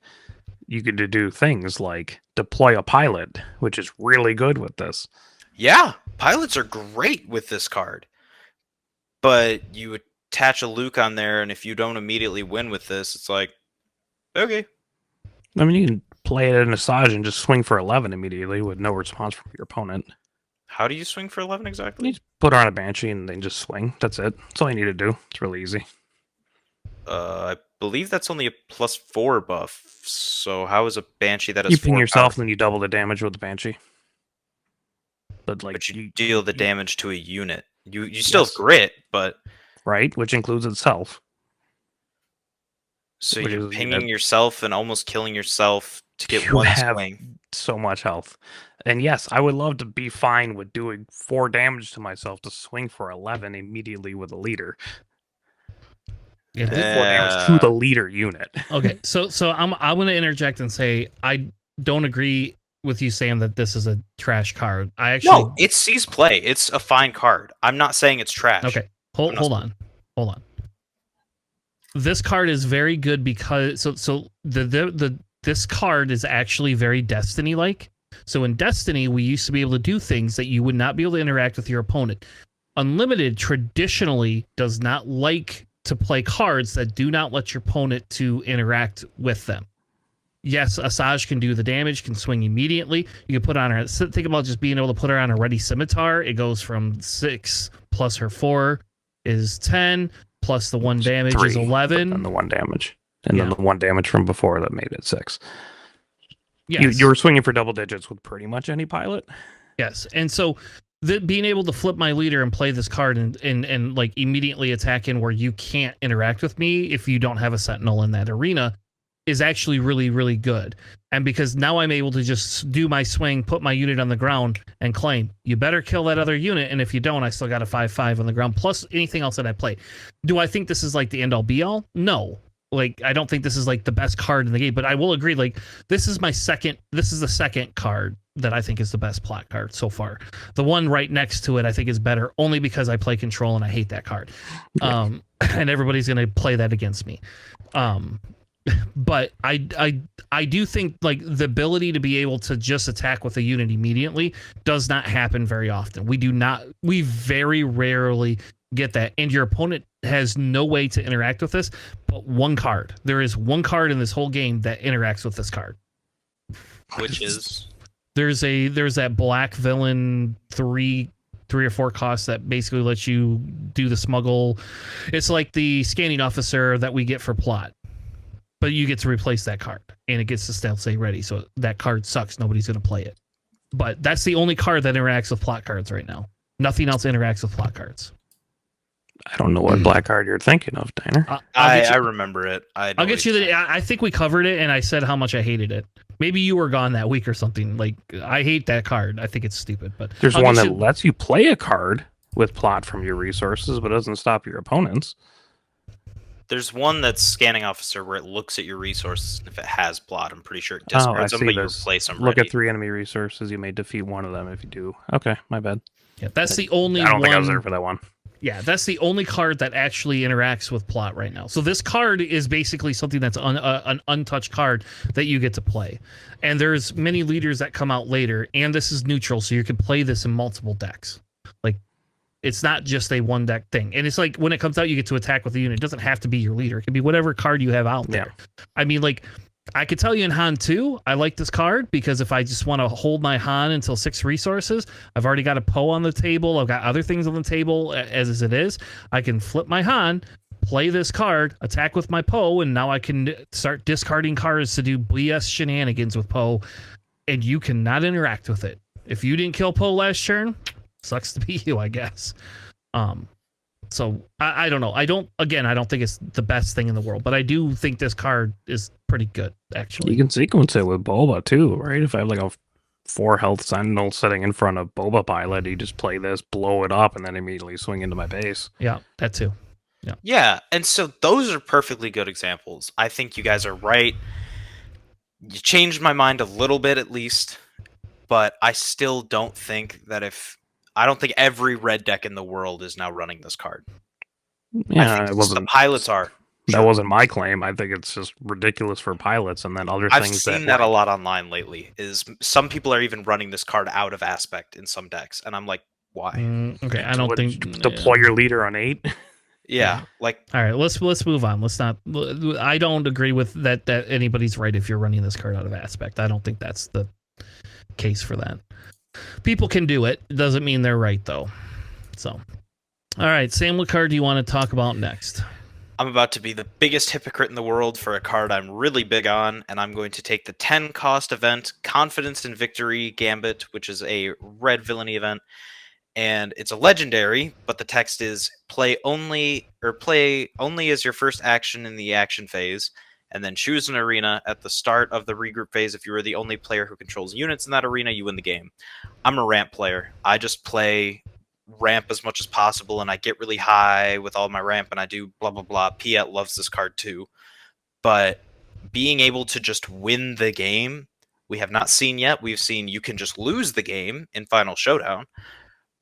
you could do things like deploy a pilot, which is really good with this. Yeah, pilots are great with this card. But you attach a Luke on there, and if you don't immediately win with this, it's like, okay. I mean, you can play it in Asajj and just swing for 11 immediately with no response from your opponent. How do you swing for 11 You exactly? just put her on a Banshee and then just swing. That's it. That's all you need to do. It's really easy. I believe that's only a +4 buff. So how is a Banshee that is You ping 4 yourself, power? and then you double the damage with the Banshee. But like, But you deal the damage to a unit. You still Yes. have grit, but right, which includes itself. so Which you're is, pinging yourself and almost killing yourself to get you one have swing. so much health. And yes, I would love to be fine with doing 4 damage to myself to swing for 11 immediately with a leader. Yeah, 4 damage to the leader unit. Okay, so I'm going to interject and say I don't agree with you saying that this is a trash card. I actually No, it sees play. It's a fine card. I'm not saying it's trash. Okay, hold on. This card is very good because this card is actually very Destiny like. So in Destiny, we used to be able to do things that you would not be able to interact with your opponent. Unlimited traditionally does not like to play cards that do not let your opponent to interact with them. Yes, Asajj can do the damage, can swing immediately. You can put on her. Think about just being able to put her on a ready scimitar. It goes from 6 plus her 4 is 10 plus the 1 damage 3, is 11. And the 1 damage. And then the 1 damage from before that made it 6. Yes. You were swinging for double digits with pretty much any pilot. Yes. And so being able to flip my leader and play this card and like immediately attack in where you can't interact with me if you don't have a sentinel in that arena is actually really, really good. And because now I'm able to just do my swing, put my unit on the ground and claim, you better kill that other unit. And if you don't, I still got a 5/5 on the ground, plus anything else that I play. Do I think this is like the end all be all? No. Like, I don't think this is like the best card in the game, but I will agree, like, this is the second card that I think is the best plot card so far. The one right next to it, I think, is better only because I play control and I hate that card. And everybody's going to play that against me. But I do think like the ability to be able to just attack with a unit immediately does not happen very often. We very rarely get that, and your opponent has no way to interact with this but one card. There is one card in this whole game that interacts with this card, Which is there's that black villain 3 or 4 costs that basically lets you do the smuggle. It's like the scanning officer that we get for plot, but you get to replace that card and it gets to stealth say ready. So that card sucks. Nobody's going to play it. But that's the only card that interacts with plot cards right now. Nothing else interacts with plot cards. I don't know what black card you're thinking of, Diner. I remember it. I'll get you the. I think we covered it, and I said how much I hated it. Maybe you were gone that week or something. Like, I hate that card. I think it's stupid. But There's one that lets you play a card with plot from your resources, but doesn't stop your opponents. There's one that's Scanning Officer where it looks at your resources, and if it has plot, I'm pretty sure it discards them, but you replace them. Look at 3 enemy resources. You may defeat one of them if you do. Okay, my bad. Yeah, that's the only. I don't think I was there for that one. Yeah, that's the only card that actually interacts with plot right now. So this card is basically something that's an untouched card that you get to play. And there's many leaders that come out later, and this is neutral, so you can play this in multiple decks. Like, it's not just a one deck thing. And it's like when it comes out, you get to attack with a unit. It doesn't have to be your leader. It can be whatever card you have out there. Yeah. I mean, like, I could tell you in Han 2, I like this card because if I just want to hold my Han until 6 resources, I've already got a Poe on the table. I've got other things on the table as it is. I can flip my Han, play this card, attack with my Poe, and now I can start discarding cards to do BS shenanigans with Poe, and you cannot interact with it. If you didn't kill Poe last turn, sucks to be you, I guess. So I don't know. I don't think it's the best thing in the world, but I do think this card is pretty good, actually. You can sequence it with Boba too, right? If I have like a 4 health Sentinel sitting in front of Boba Pilot, you just play this, blow it up, and then immediately swing into my base. Yeah, that too. Yeah, and so those are perfectly good examples. I think you guys are right. You changed my mind a little bit at least, but I still don't think that I don't think every red deck in the world is now running this card. Yeah, it wasn't. The pilots are. That wasn't my claim. I think it's just ridiculous for pilots, and then other I've things. I've seen that a lot online lately. Is some people are even running this card out of aspect in some decks, and I'm like, why? Okay, I don't think deploy your leader on 8. Yeah, like. All right, let's move on. Let's not. I don't agree with that anybody's right if you're running this card out of aspect. I don't think that's the case for that. People can do it. It doesn't mean they're right, though. So, all right, Sam, what card do you want to talk about next? I'm about to be the biggest hypocrite in the world for a card I'm really big on, and I'm going to take the 10 cost event, Confidence in Victory Gambit, which is a red villainy event, and it's a legendary, but the text is play only as your first action in the action phase, and then choose an arena at the start of the regroup phase. If you are the only player who controls units in that arena, you win the game. I'm a ramp player. I just play ramp as much as possible, and I get really high with all my ramp, and I do blah, blah, blah. Piet loves this card too. But being able to just win the game, we have not seen yet. We've seen you can just lose the game in Final Showdown.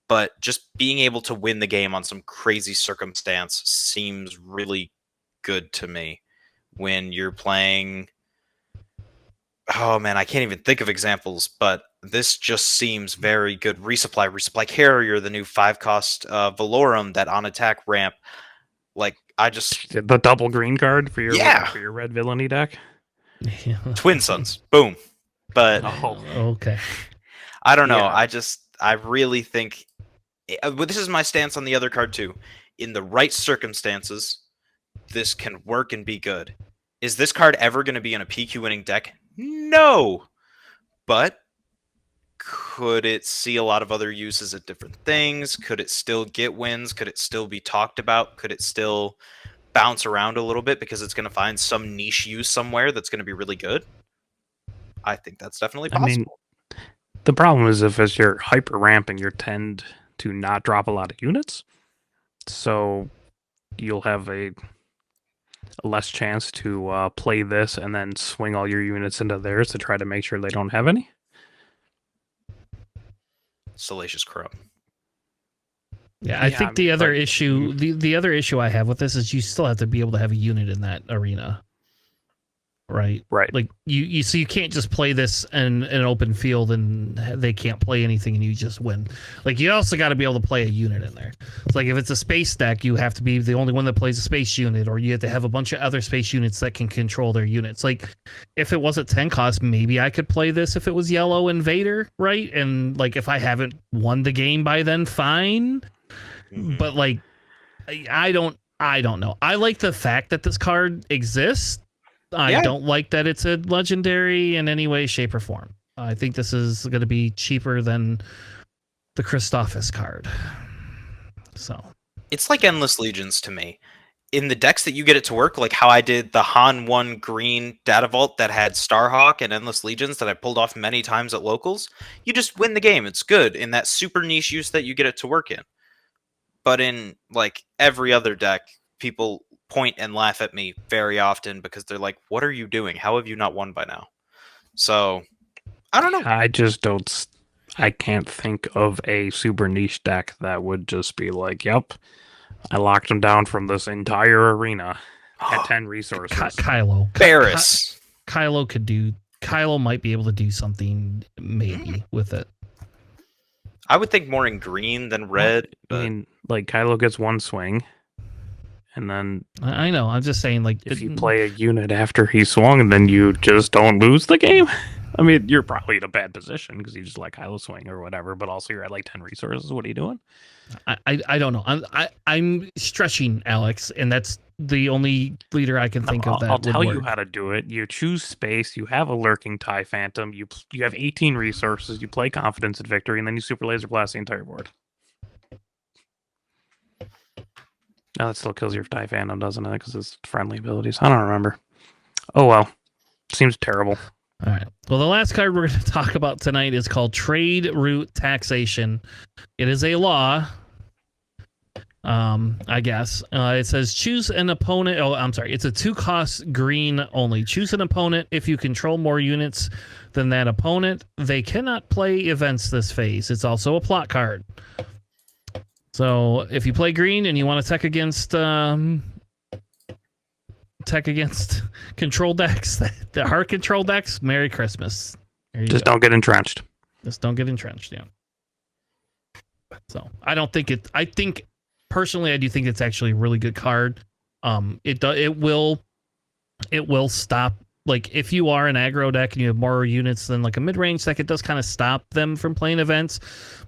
But just being able to win the game on some crazy circumstance seems really good to me. When you're playing, oh man, I can't even think of examples, but this just seems very good. Resupply Carrier, the new 5-cost Valorum that on attack ramp. Like, I just the double green card for your red villainy deck. Yeah. Twin Suns, boom. But okay, I don't know. Yeah. I really think this is my stance on the other card too. In the right circumstances, this can work and be good. Is this card ever going to be in a PQ winning deck? No. But could it see a lot of other uses at different things? Could it still get wins? Could it still be talked about? Could it still bounce around a little bit because it's going to find some niche use somewhere that's going to be really good? I think that's definitely possible. I mean, the problem is if you're hyper ramping, you tend to not drop a lot of units. So you'll have a less chance to play this and then swing all your units into theirs to try to make sure they don't have any. Salacious Crow. Yeah, I think the other issue, the other issue I have with this is you still have to be able to have a unit in that arena. Right. Like you so you can't just play this in an open field and they can't play anything and you just win. Like you also got to be able to play a unit in there. It's like if it's a space deck, you have to be the only one that plays a space unit, or you have to have a bunch of other space units that can control their units. Like if it was at 10 cost, maybe I could play this if it was yellow Invader, right? And like if I haven't won the game by then, fine. Mm-hmm. But like I don't know. I like the fact that this card exists. I don't like that it's a legendary in any way, shape, or form. I think this is going to be cheaper than the Christophus card. So, It's like Endless Legions to me. In the decks that you get it to work, like how I did the Han 1 green data vault that had Starhawk and Endless Legions that I pulled off many times at locals, you just win the game. It's good in that super niche use that you get it to work in. But in like every other deck, people point and laugh at me very often because they're like, "What are you doing? How have you not won by now?" So I don't know. I just don't. I can't think of a super niche deck that would just be like, "Yep, I locked him down from this entire arena at 10 resources." Kylo. Barris. Kylo might be able to do something maybe with it. I would think more in green than red. I mean, like Kylo gets one swing, and then I know. I'm just saying, like, if you play a unit after he swung, then you just don't lose the game. I mean, you're probably in a bad position because you just let Kylo swing or whatever, but also you're at like 10 resources. What are you doing? I don't know. I'm stretching Alex, and that's the only leader I can think of that I'll would tell you work. how to do it. You choose space. You have a lurking TIE Phantom. You have 18 resources. You play Confidence at Victory, and then you Super Laser Blast the entire board. Now that still kills your TIE Phantom, doesn't it? Because it's friendly abilities. I don't remember. Oh well. Seems terrible. All right. Well, the last card we're going to talk about tonight is called Trade Route Taxation. It is a law, I guess. It says choose an opponent. Oh, I'm sorry. It's a 2-cost green only. Choose an opponent. If you control more units than that opponent, they cannot play events this phase. It's also a plot card. So if you play green and you want to tech against control decks, the hard control decks, Merry Christmas. Just don't get entrenched. Just don't get entrenched, yeah. So I don't think it. I think personally, I do think it's actually a really good card. It will stop. Like if you are an aggro deck and you have more units than like a mid-range deck, it does kind of stop them from playing events,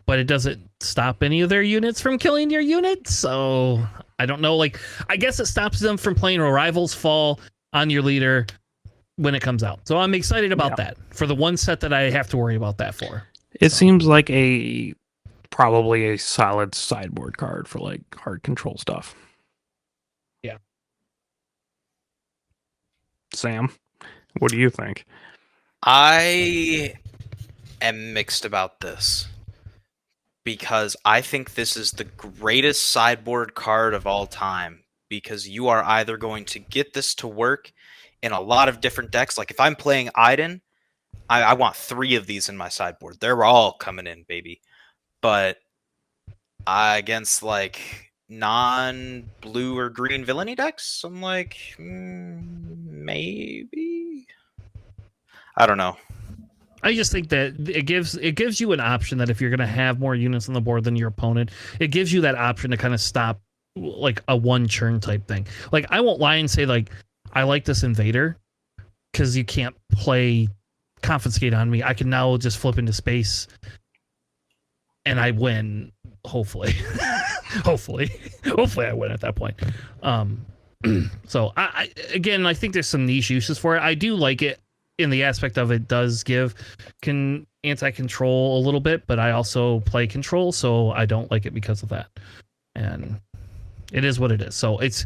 but it doesn't stop any of their units from killing your units. So I don't know. Like I guess it stops them from playing Arrival's Fall on your leader when it comes out. So I'm excited about that for the one set that I have to worry about that for. It seems like probably a solid sideboard card for like hard control stuff. Yeah. Sam, what do you think? I am mixed about this because I think this is the greatest sideboard card of all time because you are either going to get this to work in a lot of different decks. Like if I'm playing Iden, I want 3 of these in my sideboard. They're all coming in, baby. But against like non-blue or green villainy decks, I'm like, maybe. I don't know. I just think that it gives you an option that if you're going to have more units on the board than your opponent, it gives you that option to kind of stop like a one churn type thing. Like I won't lie and say like I like this invader because you can't play confiscate on me. I can now just flip into space and I win. Hopefully, hopefully I win at that point. So I think there's some niche uses for it. I do like it in the aspect of it does give anti-control a little bit, but I also play control, so I don't like it because of that. And it is what it is. So it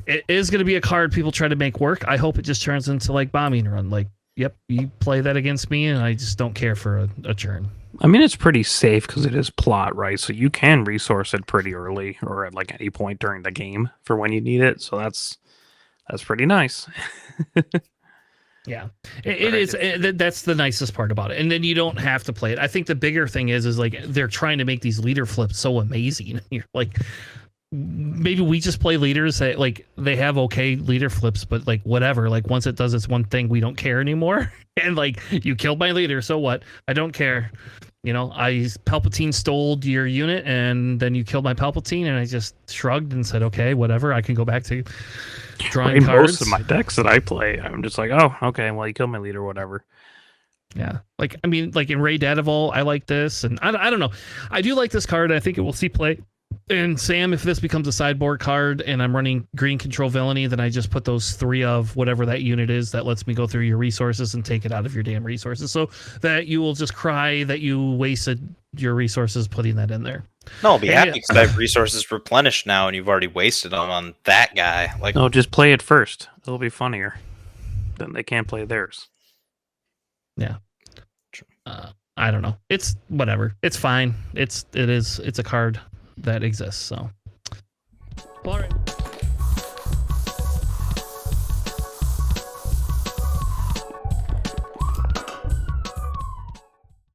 is going to be a card people try to make work. I hope it just turns into like bombing run. Like, yep, you play that against me, and I just don't care for a churn. I mean, it's pretty safe because it is plot, right? So you can resource it pretty early or at like any point during the game for when you need it. So that's pretty nice. Yeah, it is. That's the nicest part about it. And then you don't have to play it. I think the bigger thing is like they're trying to make these leader flips so amazing. You're like, maybe we just play leaders that like they have okay leader flips, but like whatever. Like once it does its one thing, we don't care anymore. And like you killed my leader, so what? I don't care. You know, Palpatine stole your unit, and then you killed my Palpatine, and I just shrugged and said, okay, whatever. I can go back to drawing cards. Most of my decks that I play, I'm just like, oh, okay, well, you killed my leader, whatever. Yeah, like I mean, like in Ray Dadival, I like this, and I don't know, I do like this card. I think it will see play. And Sam, if this becomes a sideboard card and I'm running green control villainy, then I just put those 3 of whatever that unit is that lets me go through your resources and take it out of your damn resources, so that you will just cry that you wasted your resources putting that in there. No, I'll be Hey, happy because I have resources replenished now, and you've already wasted them on that guy. Like, No, just play it first. It'll be funnier. Then they can't play theirs. I don't know. It's whatever. It's fine. It's a card that exists. So, all right.